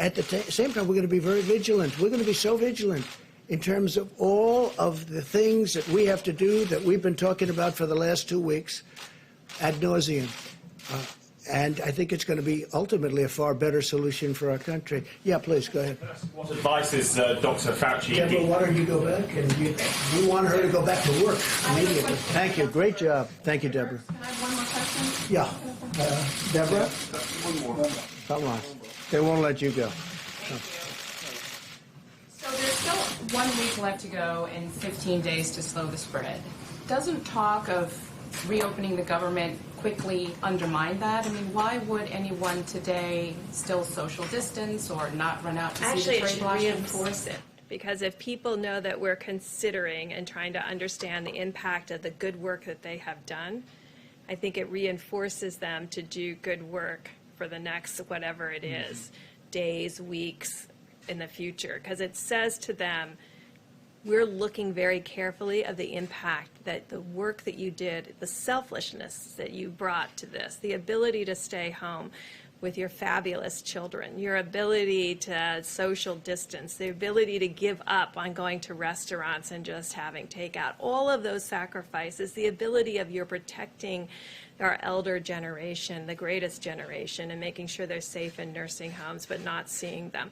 At the same time, we're going to be very vigilant. We're going to be so vigilant in terms of all of the things that we have to do that we've been talking about for the last 2 weeks ad nauseum. And I think it's going to be ultimately a far better solution for our country. Yeah, please, go ahead. What advice is Dr. Fauci? Deborah, why don't you go back? And we want her to go back to work immediately. Thank you. Great job. Thank you, Deborah. Can I have one more question? Yeah. Deborah? One more. Come on. They won't let you go. So there's still 1 week left to go and 15 days to slow the spread. Doesn't talk of reopening the government quickly undermine that? I mean, why would anyone today still social distance or not run out to see the Actually, it trade should blossoms? reinforce it. Because if people know that we're considering and trying to understand the impact of the good work that they have done, I think it reinforces them to do good work for the next whatever it is, days, weeks in the future. Because it says to them, we're looking very carefully of the impact that the work that you did, the selflessness that you brought to this, the ability to stay home with your fabulous children, your ability to social distance, the ability to give up on going to restaurants and just having takeout, all of those sacrifices, the ability of your protecting our elder generation, the greatest generation, and making sure they're safe in nursing homes but not seeing them.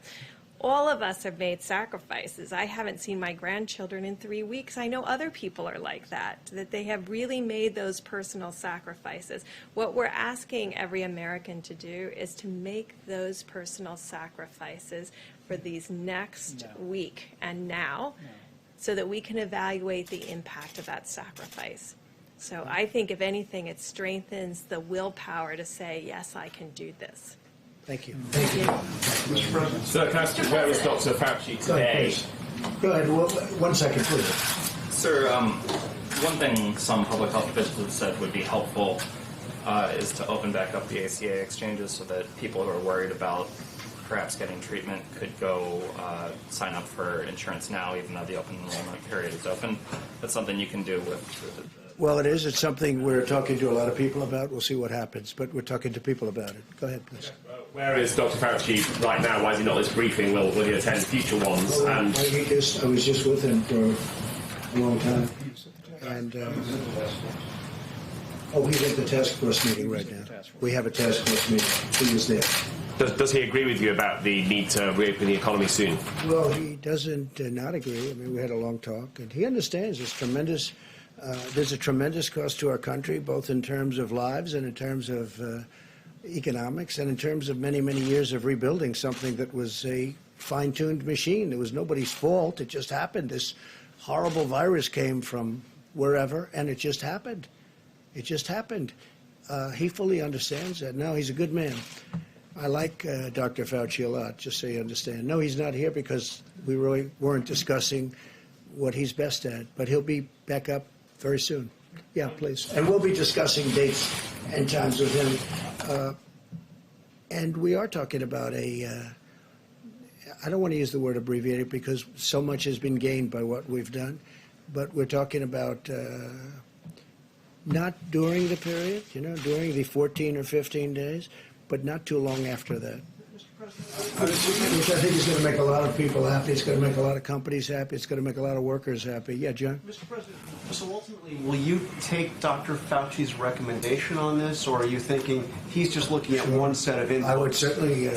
All of us have made sacrifices. I haven't seen my grandchildren in 3 weeks. I know other people are like that they have really made those personal sacrifices. What we're asking every American to do is to make those personal sacrifices for these next week and now so that we can evaluate the impact of that sacrifice. So I think, if anything, it strengthens the willpower to say, yes, I can do this. Thank you. Thank you. Mr. President. Sir, can I ask you, where is Dr. Fauci today? Go ahead. 1 second, please. Sir, one thing some public health officials have said would be helpful is to open back up the ACA exchanges so that people who are worried about perhaps getting treatment could go sign up for insurance now, even though the open enrollment period is open. That's something you can do with Well, it is. It's something we're talking to a lot of people about. We'll see what happens, but we're talking to people about it. Go ahead, please. Where is Dr. Fauci right now? Why is he not at this briefing? Will he attend future ones? I was just with him for a long time. And he's at the task force meeting right now. We have a task force meeting. He was there. Does he agree with you about the need to reopen the economy soon? Well, he doesn't not agree. I mean, we had a long talk, and he understands there's a tremendous cost to our country, both in terms of lives and in terms of economics and in terms of many, many years of rebuilding something that was a fine-tuned machine. It was nobody's fault. It just happened. This horrible virus came from wherever, and it just happened. It just happened. He fully understands that. No, he's a good man. I like Dr. Fauci a lot, just so you understand. No, he's not here because we really weren't discussing what he's best at, but he'll be back up very soon. Yeah, please. And we'll be discussing dates and times with him. And we are talking about I don't want to use the word abbreviated because so much has been gained by what we've done, but we're talking about not during the period, during the 14 or 15 days, but not too long after that. Which I think is going to make a lot of people happy. It's going to make a lot of companies happy. It's going to make a lot of workers happy. Yeah, John? Mr. President, so ultimately, will you take Dr. Fauci's recommendation on this, or are you thinking he's just looking at one set of inputs? I would certainly,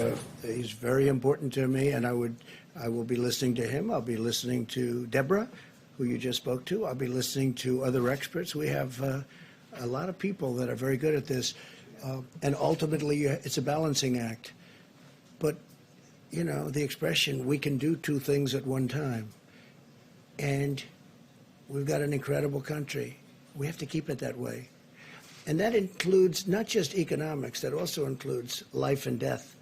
he's very important to me, and I will be listening to him. I'll be listening to Deborah, who you just spoke to. I'll be listening to other experts. We have a lot of people that are very good at this, and ultimately, it's a balancing act. But, the expression, we can do two things at one time. And we've got an incredible country. We have to keep it that way. And that includes not just economics, that also includes life and death.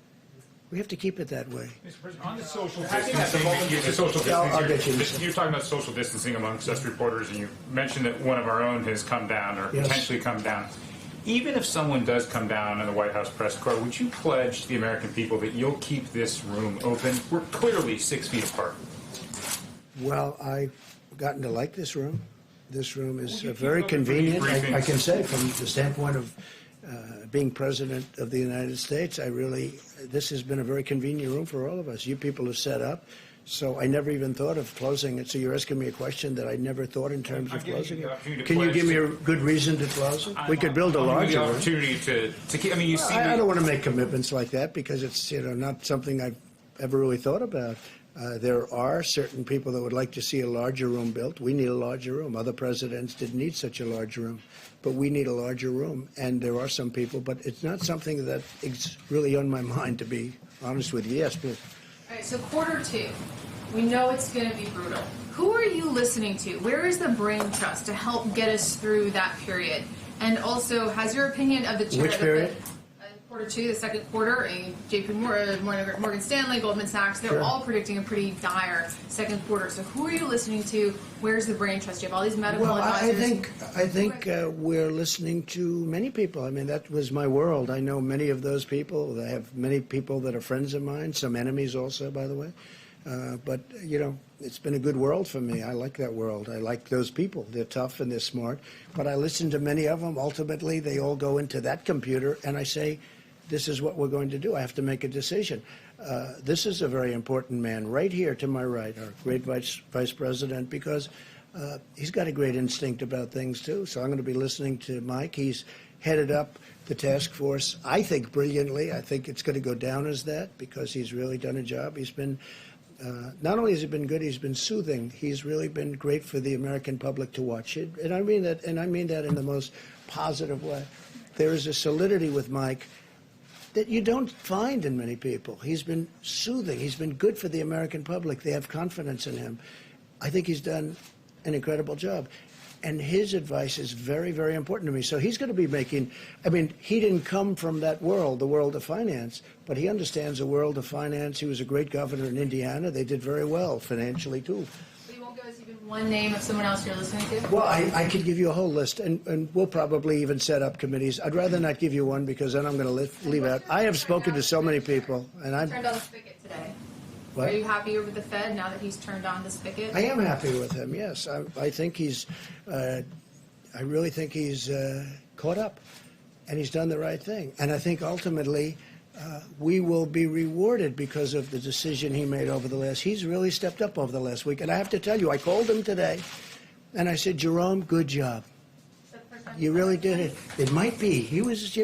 We have to keep it that way. Mr. President, on the social I think at the moment- distancing, I'll get you in a second. you're talking about social distancing amongst us reporters, and you mentioned that one of our own has come down or Yes. potentially come down. Even if someone does come down in the White House press corps, would you pledge to the American people that you'll keep this room open? We're clearly 6 feet apart. Well, I've gotten to like this room. This room is Well, you very keep open for these convenient. I can briefings. say, from the standpoint of being president of the United States, this has been a very convenient room for all of us. You people have set up, so I never even thought of closing it. So you're asking me a question that I never thought in terms of closing it. Can you give me a good reason to close it? We could build a larger room. opportunity to keep. I mean, you see. I don't want to make commitments like that because it's not something I've ever really thought about. There are certain people that would like to see a larger room built. We need a larger room. Other presidents didn't need such a large room, but we need a larger room. And there are some people, but it's not something that is really on my mind, to be honest with you. Yes, please. All right, so quarter two, we know it's going to be brutal. Who are you listening to? Where is the brain trust to help get us through that period? And also, has your opinion of the chair Which period? Quarter two, the second quarter, and JP Morgan Stanley, Goldman Sachs, they're Sure. all predicting a pretty dire second quarter. So who are you listening to? Where's the brain trust? You have all these medical Well, advisors. I think we're listening to many people. I mean, that was my world. I know many of those people. I have many people that are friends of mine, some enemies also, by the way. But, it's been a good world for me. I like that world. I like those people. They're tough and they're smart. But I listen to many of them. Ultimately, they all go into that computer, and I say, this is what we're going to do. I have to make a decision. This is a very important man right here to my right, our great vice president, because he's got a great instinct about things, too. So I'm going to be listening to Mike. He's headed up the task force, I think, brilliantly. I think it's going to go down as that because he's really done a job. He's been, not only has he been good, he's been soothing. He's really been great for the American public to watch it. And I mean that in the most positive way. There is a solidity with Mike that you don't find in many people. He's been soothing. He's been good for the American public. They have confidence in him. I think he's done an incredible job. And his advice is very, very important to me. So he's going to be he didn't come from that world, the world of finance, but he understands the world of finance. He was a great governor in Indiana. They did very well financially, too. You won't give us even one name of someone else you're listening to? Well, I could give you a whole list, and we'll probably even set up committees. I'd rather not give you one because then I'm going to leave out. I have spoken to so many people, and He turned on the spigot today. What? Are you happy with the Fed now that he's turned on the spigot? I am happy with him. Yes, I think he's. I really think he's caught up, and he's done the right thing. And I think ultimately, we will be rewarded because of the decision he made over the last. He's really stepped up over the last week, and I have to tell you, I called him today, and I said, Jerome, good job. You really did it. It might be. He was,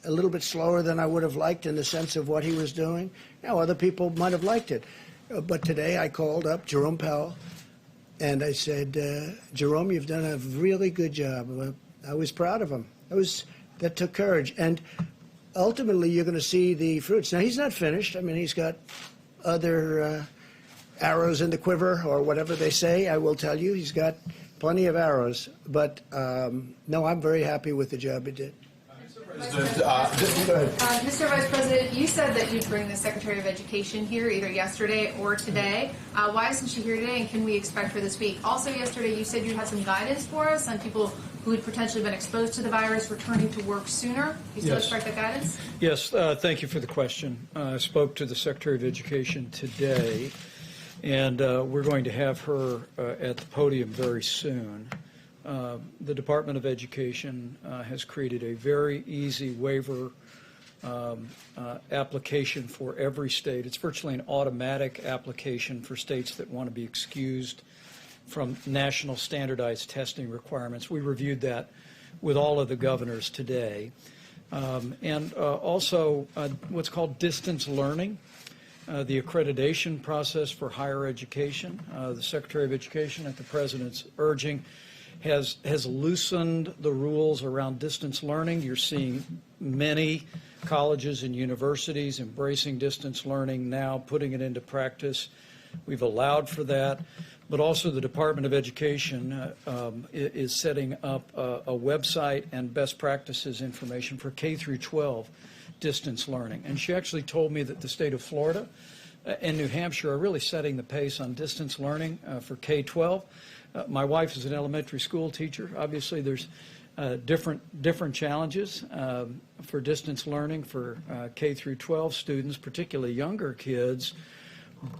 a little bit slower than I would have liked in the sense of what he was doing. Other people might have liked it. But today I called up Jerome Powell, and I said, Jerome, you've done a really good job. I was proud of him. That took courage. And ultimately, you're going to see the fruits. Now, he's not finished. I mean, he's got other arrows in the quiver, or whatever they say. I will tell you, he's got plenty of arrows. But, no, I'm very happy with the job he did. Mr. Vice President, you said that you'd bring the Secretary of Education here either yesterday or today. Why isn't she here today, and can we expect her this week? Also yesterday, you said you had some guidance for us on people who had potentially been exposed to the virus returning to work sooner. Do you still expect that guidance? Yes, thank you for the question. I spoke to the Secretary of Education today, and we're going to have her at the podium very soon. The Department of Education has created a very easy waiver application for every state. It's virtually an automatic application for states that want to be excused from national standardized testing requirements. We reviewed that with all of the governors today. And also what's called distance learning, the accreditation process for higher education. The Secretary of Education, at the President's urging, has loosened the rules around distance learning. You're seeing many colleges and universities embracing distance learning now, putting it into practice. We've allowed for that. But also the Department of Education is setting up a website and best practices information for K through 12 distance learning. And she actually told me that the state of Florida and New Hampshire are really setting the pace on distance learning for K-12. My wife is an elementary school teacher. Obviously, there's different challenges for distance learning for K through 12 students, particularly younger kids.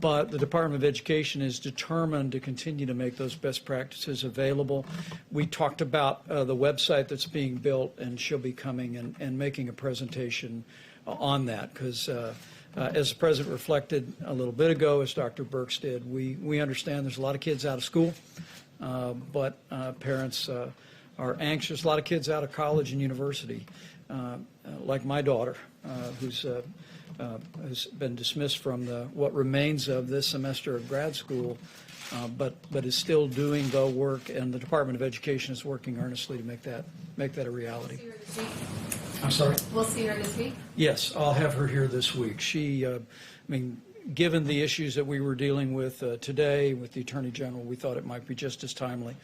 But the Department of Education is determined to continue to make those best practices available. We talked about the website that's being built, and she'll be coming and making a presentation on that, because as the President reflected a little bit ago, as Dr. Birx did, we understand there's a lot of kids out of school, but parents are anxious. A lot of kids out of college and university, like my daughter, who's has been dismissed from what remains of this semester of grad school, but is still doing the work, and the Department of Education is working earnestly to make that a reality. I'm sorry? We'll see her this week? Yes, I'll have her here this week. She, I mean, given the issues that we were dealing with today with the Attorney General, we thought it might be just as timely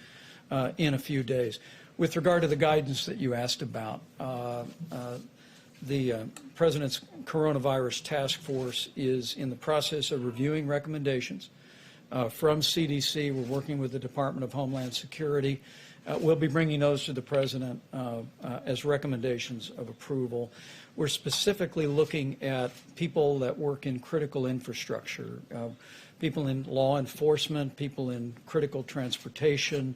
in a few days. With regard to the guidance that you asked about, the President's Coronavirus Task Force is in the process of reviewing recommendations from CDC. We're working with the Department of Homeland Security. We'll be bringing those to the President as recommendations of approval. We're specifically looking at people that work in critical infrastructure, people in law enforcement, people in critical transportation.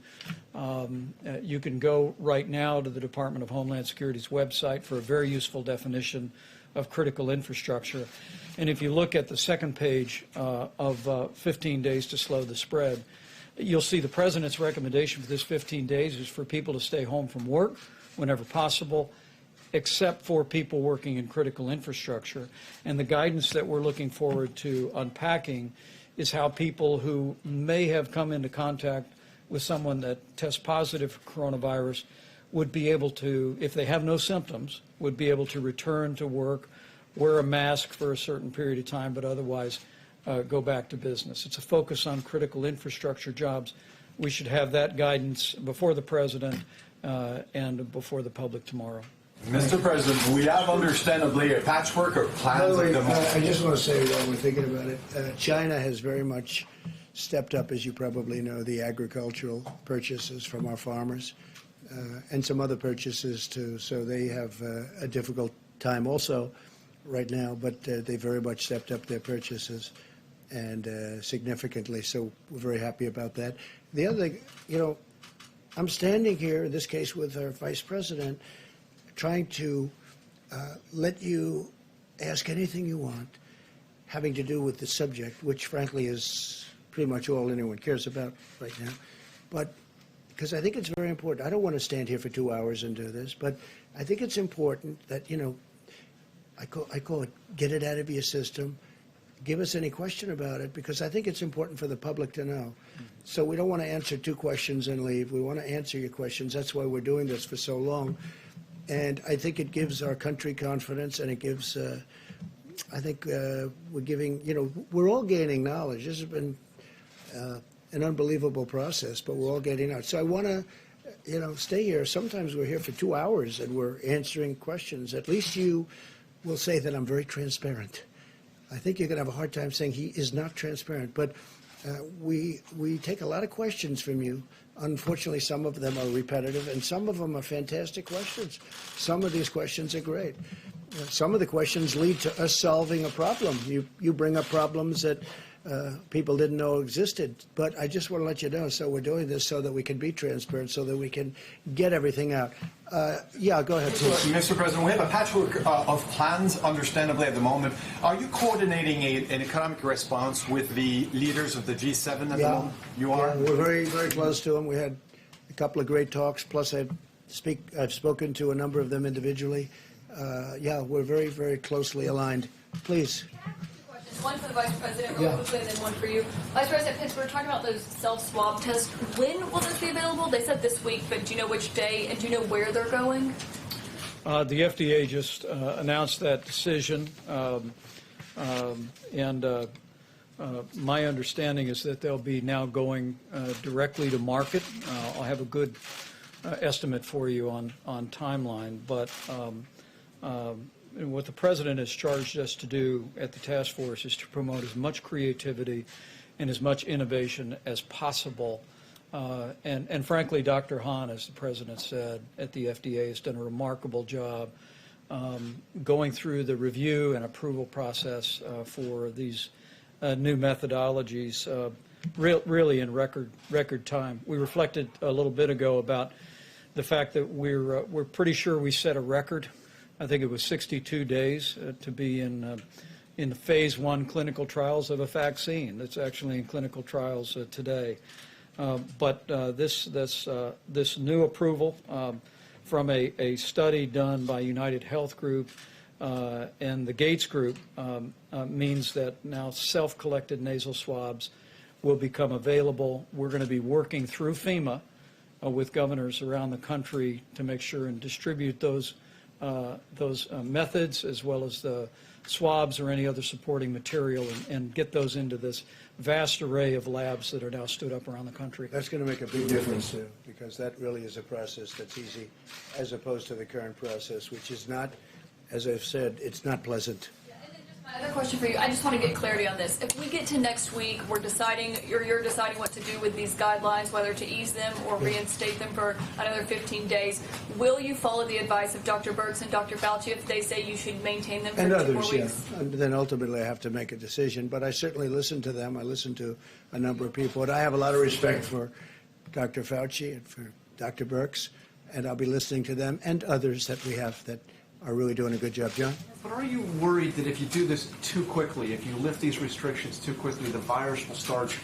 You can go right now to the Department of Homeland Security's website for a very useful definition of critical infrastructure. And if you look at the second page of 15 days to slow the spread, you'll see the President's recommendation for this 15 days is for people to stay home from work whenever possible, except for people working in critical infrastructure. And the guidance that we're looking forward to unpacking is how people who may have come into contact with someone that tests positive for coronavirus would be able to, if they have no symptoms, would be able to return to work, wear a mask for a certain period of time, but otherwise go back to business. It's a focus on critical infrastructure jobs. We should have that guidance before the President and before the public tomorrow. Mr. President, we have understandably a patchwork of plans at the moment. I just want to say, while we're thinking about it, China has very much stepped up, as you probably know, the agricultural purchases from our farmers and some other purchases too. So they have a difficult time also right now, but they very much stepped up their purchases and significantly. So we're very happy about that. The other thing, you know, I'm standing here in this case with our Vice President, trying to let you ask anything you want having to do with the subject, which frankly is pretty much all anyone cares about right now. But because I think it's very important. I don't want to stand here for 2 hours and do this, but I think it's important that, you know, I call it get it out of your system. Give us any question about it, because I think it's important for the public to know. So we don't want to answer 2 questions and leave. We want to answer your questions. That's why we're doing this for so long. And I think it gives our country confidence, and it gives, I think we're giving, you know, we're all gaining knowledge. This has been an unbelievable process, but we're all getting out. So I want to, you know, stay here. Sometimes we're here for 2 hours and we're answering questions. At least you will say that I'm very transparent. I think you're going to have a hard time saying he is not transparent, but we take a lot of questions from you. Unfortunately, some of them are repetitive, and some of them are fantastic questions. Some of these questions are great. Some of the questions lead to us solving a problem. You bring up problems that people didn't know existed. But I just want to let you know, so we're doing this so that we can be transparent, so that we can get everything out. Yeah, go ahead, please. Mr. President, we have a patchwork of plans, understandably, at the moment. Are you coordinating an economic response with the leaders of the G7 at the moment? You are? Yeah, we're very, very close to them. We had a couple of great talks, plus I've spoken to a number of them individually. Yeah, we're very, very closely aligned. Please. One for the Vice President, real quickly, and then one for you. Vice President Pitts, we're talking about those self-swab tests. When will this be available? They said this week, but do you know which day, and do you know where they're going? The FDA just announced that decision, and my understanding is that they'll be now going directly to market. I'll have a good estimate for you on timeline, but and what the President has charged us to do at the task force is to promote as much creativity and as much innovation as possible. And frankly, Dr. Hahn, as the President said, at the FDA has done a remarkable job going through the review and approval process for these new methodologies really in record time. We reflected a little bit ago about the fact that we're pretty sure we set a record. I think it was 62 days to be in phase 1 clinical trials of a vaccine that's actually in clinical trials today. But this new approval from a study done by United Health Group and the Gates Group means that now self-collected nasal swabs will become available. We're going to be working through FEMA with governors around the country to make sure and distribute those methods as well as the swabs or any other supporting material and get those into this vast array of labs that are now stood up around the country. That's going to make a big difference, too, because that really is a process that's easy as opposed to the current process, which is not, as I've said, it's not pleasant. My other question for you, I just want to get clarity on this. If we get to next week, we're deciding, or you're deciding what to do with these guidelines, whether to ease them or reinstate them for another 15 days, will you follow the advice of Dr. Birx and Dr. Fauci if they say you should maintain them for and 2 others, more weeks? yeah. And then ultimately I have to make a decision, but I certainly listen to them. I listen to a number of people, and I have a lot of respect for Dr. Fauci and for Dr. Birx, and I'll be listening to them and others that we have that are really doing a good job. John? But are you worried that if you do this too quickly, if you lift these restrictions too quickly, the virus will start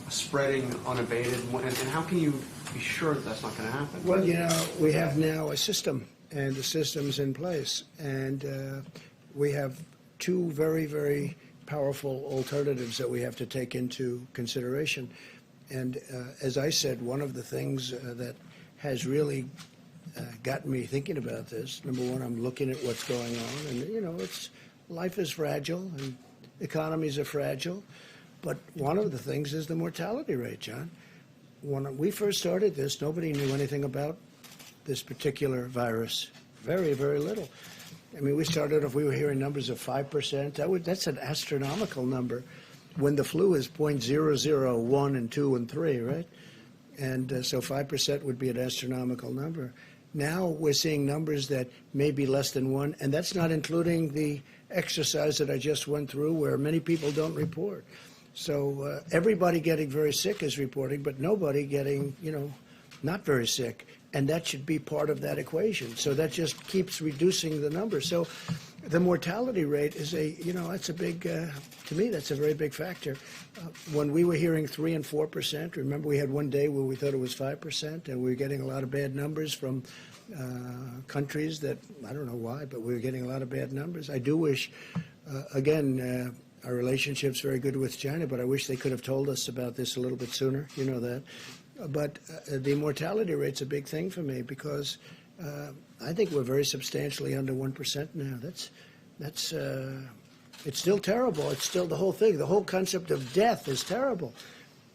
spreading unabated? And how can you be sure that that's not going to happen? Well, you know, we have now a system, and the system's in place. And we have two very, very powerful alternatives that we have to take into consideration. And as I said, one of the things that has really got me thinking about this. Number one, I'm looking at what's going on, and you know, life is fragile, and economies are fragile. But one of the things is the mortality rate, John. When we first started this, nobody knew anything about this particular virus. Very, very little. I mean, we started off, we were hearing numbers of 5%. That's an astronomical number when the flu is 0.001 and 2 and 3, right? And so 5% would be an astronomical number. Now we're seeing numbers that may be less than 1, and that's not including the exercise that I just went through where many people don't report. So everybody getting very sick is reporting, but nobody getting, you know, not very sick. And that should be part of that equation. So that just keeps reducing the number. So the mortality rate is that's a big, to me, that's a very big factor. When we were hearing 3 and 4%, remember we had one day where we thought it was 5%, and we were getting a lot of bad numbers from countries that, I don't know why, but we were getting a lot of bad numbers. I do wish, again, our relationship's very good with China, but I wish they could have told us about this a little bit sooner, you know that. But the mortality rate's a big thing for me because I think we're very substantially under 1% now. That's it's still terrible. It's still the whole thing. The whole concept of death is terrible.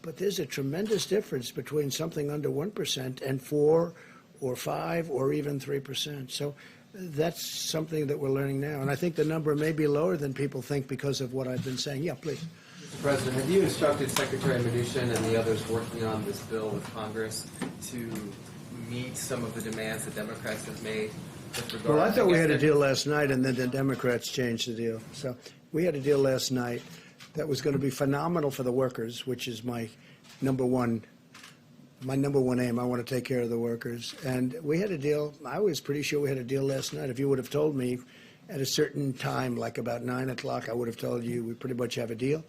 But there's a tremendous difference between something under 1% and 4 or 5 or even 3%. So that's something that we're learning now. And I think the number may be lower than people think because of what I've been saying. Yeah, please. Mr. President, have you instructed Secretary Mnuchin and the others working on this bill with Congress to meet some of the demands that Democrats have made with regard? Well, I thought we had a deal last night, and then the Democrats changed the deal. So we had a deal last night that was going to be phenomenal for the workers, which is my number one aim. I want to take care of the workers. And we had a deal. I was pretty sure we had a deal last night. If you would have told me at a certain time, like about 9 o'clock, I would have told you we pretty much have a deal.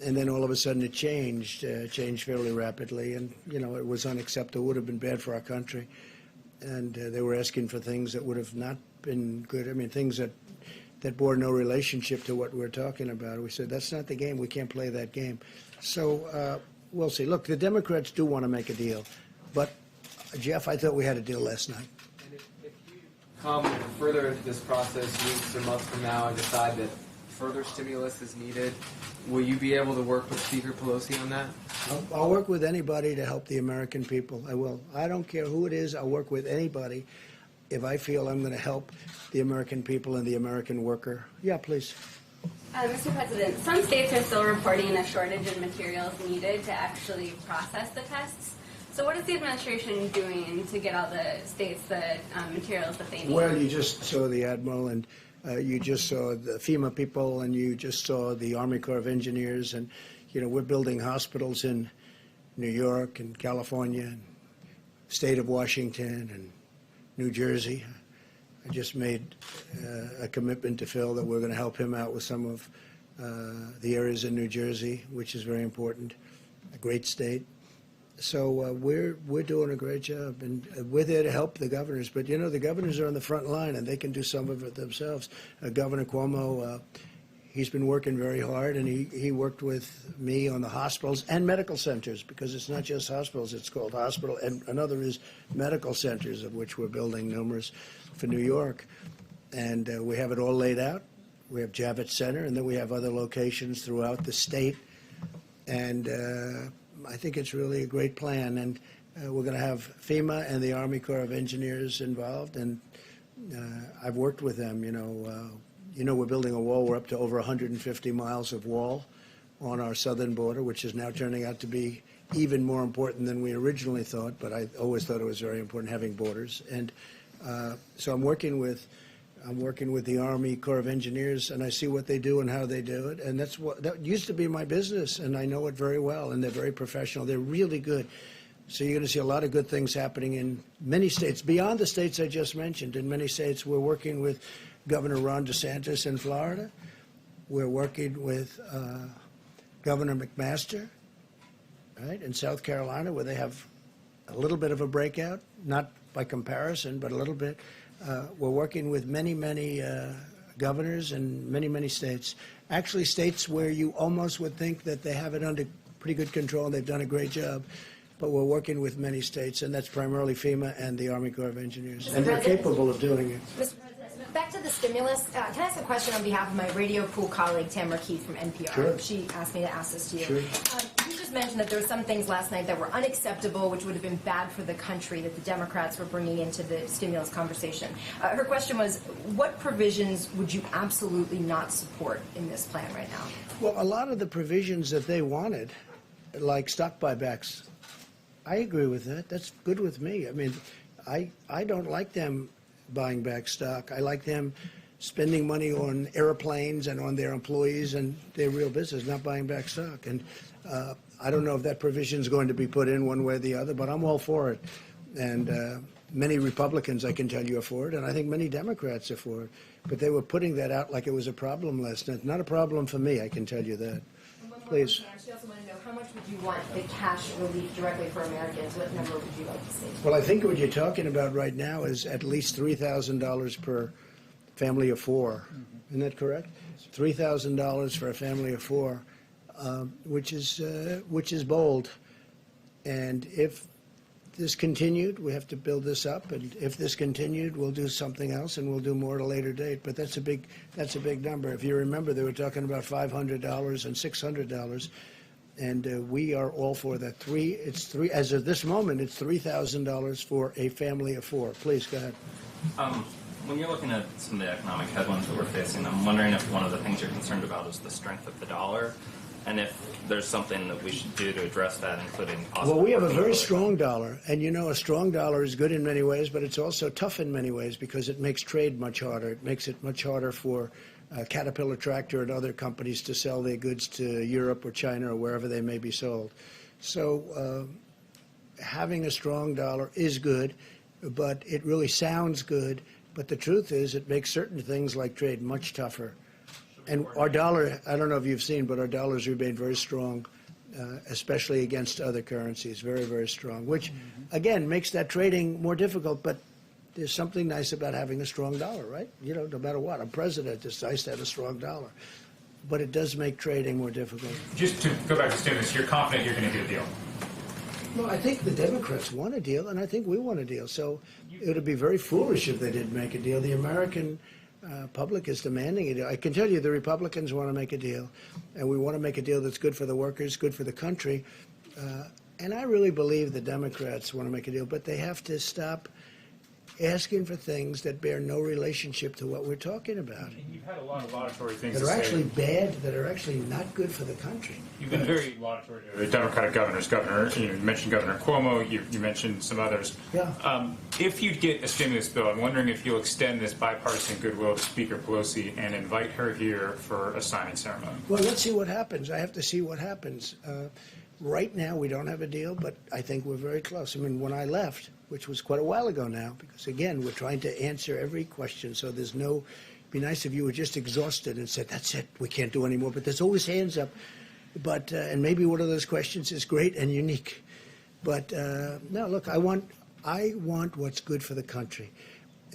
And then all of a sudden it changed fairly rapidly. And, you know, it was unacceptable. It would have been bad for our country. And they were asking for things that would have not been good. I mean, things that bore no relationship to what we're talking about. We said, that's not the game. We can't play that game. So we'll see. Look, the Democrats do want to make a deal. But, Jeff, I thought we had a deal last night. And if you come further into this process weeks or months from now and decide that further stimulus is needed, will you be able to work with Speaker Pelosi on that? I'll work with anybody to help the American people. I will. I don't care who it is. I'll work with anybody. if I feel I'm going to help the American people and the American worker. Yeah, please. Mr. President, some states are still reporting a shortage in materials needed to actually process the tests. So what is the administration doing to get all the states the materials that they need? Well, you just saw the Admiral, and you just saw the FEMA people, and you just saw the Army Corps of Engineers, and, you know, we're building hospitals in New York and California and state of Washington and New Jersey. I just made a commitment to Phil that we're going to help him out with some of the areas in New Jersey, which is very important, a great state. So we're doing a great job, and we're there to help the governors. But, you know, the governors are on the front line, and they can do some of it themselves. Governor Cuomo, he's been working very hard, and he worked with me on the hospitals and medical centers, because it's not just hospitals, it's called hospital. And another is medical centers, of which we're building numerous for New York. And we have it all laid out. We have Javits Center, and then we have other locations throughout the state. And I think it's really a great plan, and we're going to have FEMA and the Army Corps of Engineers involved, and I've worked with them. You know, we're building a wall. We're up to over 150 miles of wall on our southern border, which is now turning out to be even more important than we originally thought. But I always thought it was very important having borders, and so I'm working with the Army Corps of Engineers, and I see what they do and how they do it, and that used to be my business, and I know it very well, and they're very professional. They're really good. So you're going to see a lot of good things happening in many states, beyond the states I just mentioned. In many states, we're working with Governor Ron DeSantis in Florida. We're working with Governor McMaster, right, in South Carolina, where they have a little bit of a breakout, not by comparison, but a little bit. We're working with many governors in many states. Actually, states where you almost would think that they have it under pretty good control, and they've done a great job. But we're working with many states, and that's primarily FEMA and the Army Corps of Engineers. And they're capable of doing it. Mr. President, back to the stimulus. Can I ask a question on behalf of my Radio Pool colleague, Tamara Keith from NPR? Sure. She asked me to ask this to you. Sure. You just mentioned that there were some things last night that were unacceptable, which would have been bad for the country, that the Democrats were bringing into the stimulus conversation. Her question was, what provisions would you absolutely not support in this plan right now? Well, a lot of the provisions that they wanted, like stock buybacks, I agree with that. That's good with me. I mean, I don't like them buying back stock. I like them spending money on airplanes and on their employees and their real business, not buying back stock. And I don't know if that provision is going to be put in one way or the other, but I'm all for it. And many Republicans, I can tell you, are for it, and I think many Democrats are for it. But they were putting that out like it was a problem last night. Not a problem for me, I can tell you that. Please. She also wanted to know, how much would you want the cash relief directly for Americans? What number would you like to see? Well, I think what you're talking about right now is at least $3,000 per family of four. Isn't that correct? $3,000 for a family of four, which is bold. And if this continued, we have to build this up. And if this continued, we'll do something else, and we'll do more at a later date. But that's a big number. If you remember, they were talking about $500 and $600, and we are all for that. As of this moment, it's $3,000 for a family of four. Please go ahead. When you're looking at some of the economic headwinds that we're facing, I'm wondering if one of the things you're concerned about is the strength of the dollar, and if there's something that we should do to address that, including possible. Well, we have a very strong dollar, and you know, a strong dollar is good in many ways, but it's also tough in many ways because it makes trade much harder. It makes it much harder for Caterpillar Tractor and other companies to sell their goods to Europe or China or wherever they may be sold. So having a strong dollar is good, but it really sounds good. But the truth is it makes certain things like trade much tougher. And our dollar, I don't know if you've seen, but our dollars remain very strong, especially against other currencies, very, very strong, which, again, makes that trading more difficult. But there's something nice about having a strong dollar, right? You know, no matter what. I'm president, it's nice to have a strong dollar. But it does make trading more difficult. Just to go back to stimulus, you're confident you're going to get a deal? Well, I think the Democrats want a deal, and I think we want a deal. So it would be very foolish if they didn't make a deal. The American public is demanding it. I can tell you the Republicans want to make a deal, and we want to make a deal that's good for the workers, good for the country. And I really believe the Democrats want to make a deal, but they have to stop asking for things that bear no relationship to what we're talking about. And you've had a lot of laudatory things That are to actually say. bad, that are actually not good for the country. You've been very laudatory to the Democratic governors. You mentioned Governor Cuomo. You mentioned some others. Yeah. If you get a stimulus bill, I'm wondering if you'll extend this bipartisan goodwill to Speaker Pelosi and invite her here for a signing ceremony. Well, let's see what happens. I have to see what happens. Right now, we don't have a deal, but I think we're very close. I mean, when I left, which was quite a while ago now, because, again, we're trying to answer every question, so there's no... It'd be nice if you were just exhausted and said, that's it, we can't do any more, but there's always hands up. But, and maybe one of those questions is great and unique. But, no, look, I want what's good for the country.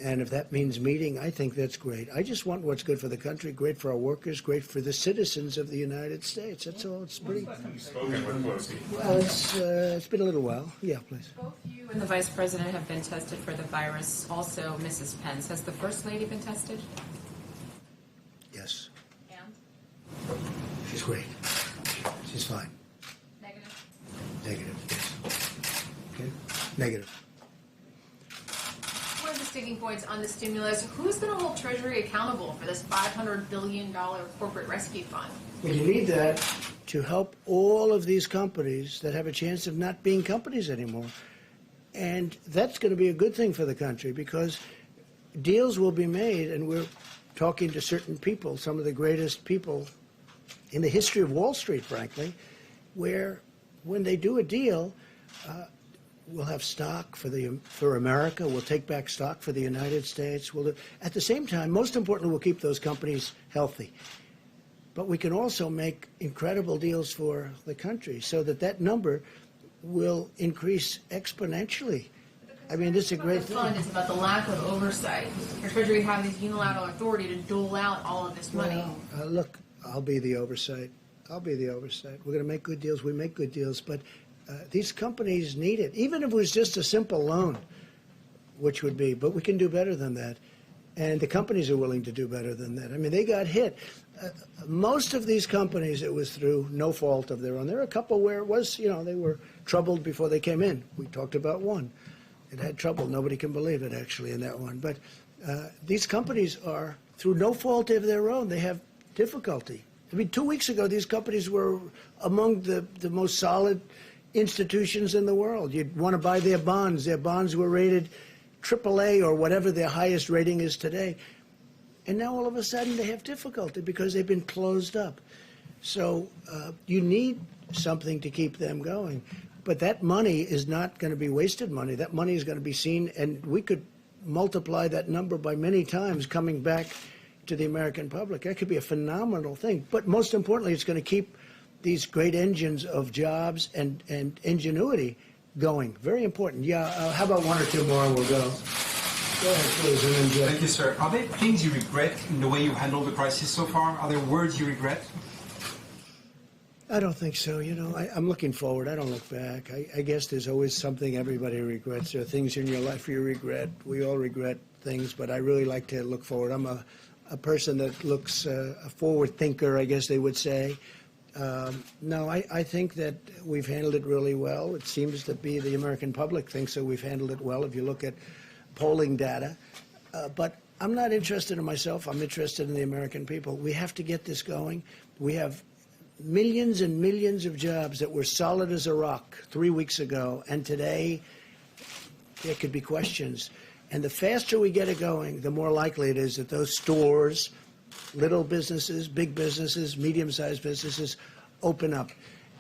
And if that means meeting, I think that's great. I just want what's good for the country, great for our workers, great for the citizens of the United States. That's all. It's pretty... You've spoken with Pelosi. Well, it's been a little while. Yeah, please. Both you and the Vice President have been tested for the virus. Also, Mrs. Pence. Has the First Lady been tested? Yes. And? She's great. She's fine. Negative? Negative, yes. Okay? Negative. One of the sticking points on the stimulus, who's going to hold Treasury accountable for this $500 billion corporate rescue fund? Well, you need that to help all of these companies that have a chance of not being companies anymore. And that's going to be a good thing for the country because deals will be made, and we're talking to certain people, some of the greatest people in the history of Wall Street, frankly, where when they do a deal, we'll have stock for America. We'll take back stock for the United States. At the same time, most importantly, we'll keep those companies healthy. But we can also make incredible deals for the country so that that number will increase exponentially. I mean, this is a great thing. The fund is about the lack of oversight. Our Treasury have this unilateral authority to dole out all of this money. Well, look, I'll be the oversight. I'll be the oversight. We're going to make good deals. We make good deals. But these companies need it, even if it was just a simple loan, which would be, but we can do better than that. And the companies are willing to do better than that. I mean, they got hit. Most of these companies, it was through no fault of their own. There are a couple where it was, they were troubled before they came in. We talked about one. It had trouble. Nobody can believe it, actually, in that one. But these companies are, through no fault of their own, they have difficulty. I mean, 2 weeks ago, these companies were among the most solid institutions in the world. You'd want to buy their bonds. Their bonds were rated AAA or whatever their highest rating is today. And now all of a sudden they have difficulty because they've been closed up. So you need something to keep them going. But that money is not going to be wasted money. That money is going to be seen, and we could multiply that number by many times coming back to the American public. That could be a phenomenal thing. But most importantly, it's going to keep these great engines of jobs and ingenuity going. Very important. Yeah, how about one or two more and we'll go. Go ahead, please. And then Thank you, sir. Are there things you regret in the way you handled the crisis so far? Are there words you regret? I don't think so. I'm looking forward. I don't look back. I guess there's always something everybody regrets. There are things in your life you regret. We all regret things, but I really like to look forward. I'm a person that looks a forward thinker, I guess they would say. No, I think that we've handled it really well. It seems to be the American public thinks that we've handled it well if you look at polling data. But I'm not interested in myself. I'm interested in the American people. We have to get this going. We have millions and millions of jobs that were solid as a rock 3 weeks ago, and today there could be questions. And the faster we get it going, the more likely it is that those stores, little businesses, big businesses, medium-sized businesses open up.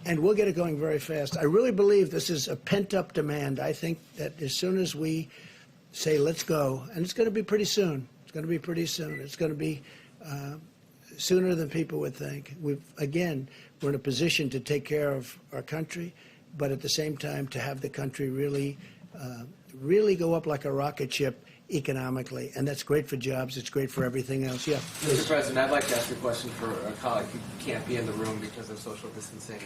And we'll get it going very fast. I really believe this is a pent-up demand. I think that as soon as we say, let's go, and it's going to be pretty soon. It's going to be pretty soon. It's going to be sooner than people would think. We're in a position to take care of our country, but at the same time to have the country really go up like a rocket ship economically, and that's great for jobs. It's great for everything else. Yeah. Mr. President, I'd like to ask a question for a colleague who can't be in the room because of social distancing.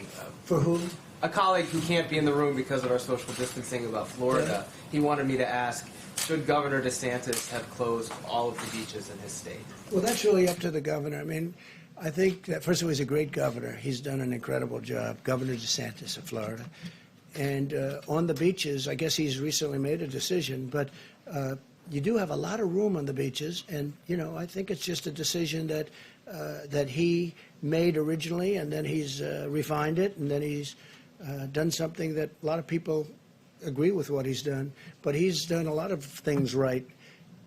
For who? A colleague who can't be in the room because of our social distancing about Florida. Yeah. He wanted me to ask, should Governor DeSantis have closed all of the beaches in his state? Well, that's really up to the governor. I mean, I think that, first of all, he's a great governor. He's done an incredible job, Governor DeSantis of Florida. And on the beaches, I guess he's recently made a decision, but you do have a lot of room on the beaches, and I think it's just a decision that that he made originally, and then he's refined it, and then he's done something that a lot of people agree with what he's done. But he's done a lot of things right,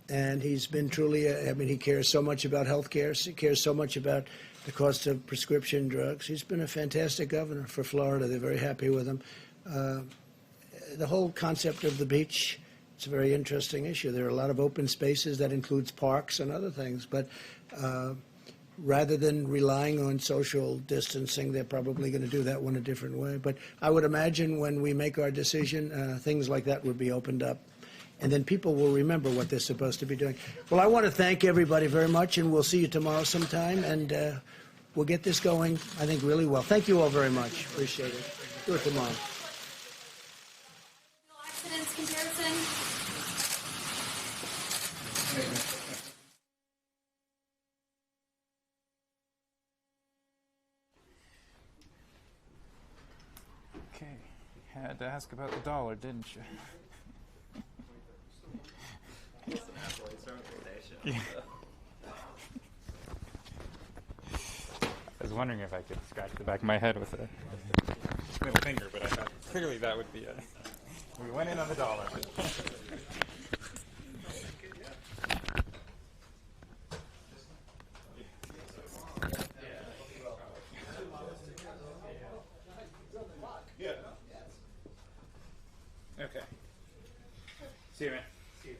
and he's been truly. I mean, he cares so much about health care. He cares so much about the cost of prescription drugs. He's been a fantastic governor for Florida. They're very happy with him. The whole concept of the beach. It's a very interesting issue. There are a lot of open spaces that includes parks and other things, but rather than relying on social distancing, they're probably going to do that one a different way. But I would imagine when we make our decision, things like that would be opened up, and then people will remember what they're supposed to be doing. Well, I want to thank everybody very much, and we'll see you tomorrow sometime, and we'll get this going, I think, really well. Thank you all very much. Appreciate it. Do it tomorrow. Accidents comparison. Okay, had to ask about the dollar, didn't you? Yeah. I was wondering if I could scratch the back of my head with a middle finger, but I thought clearly that would be a... We went in on the dollar. Okay. See you, man. See you.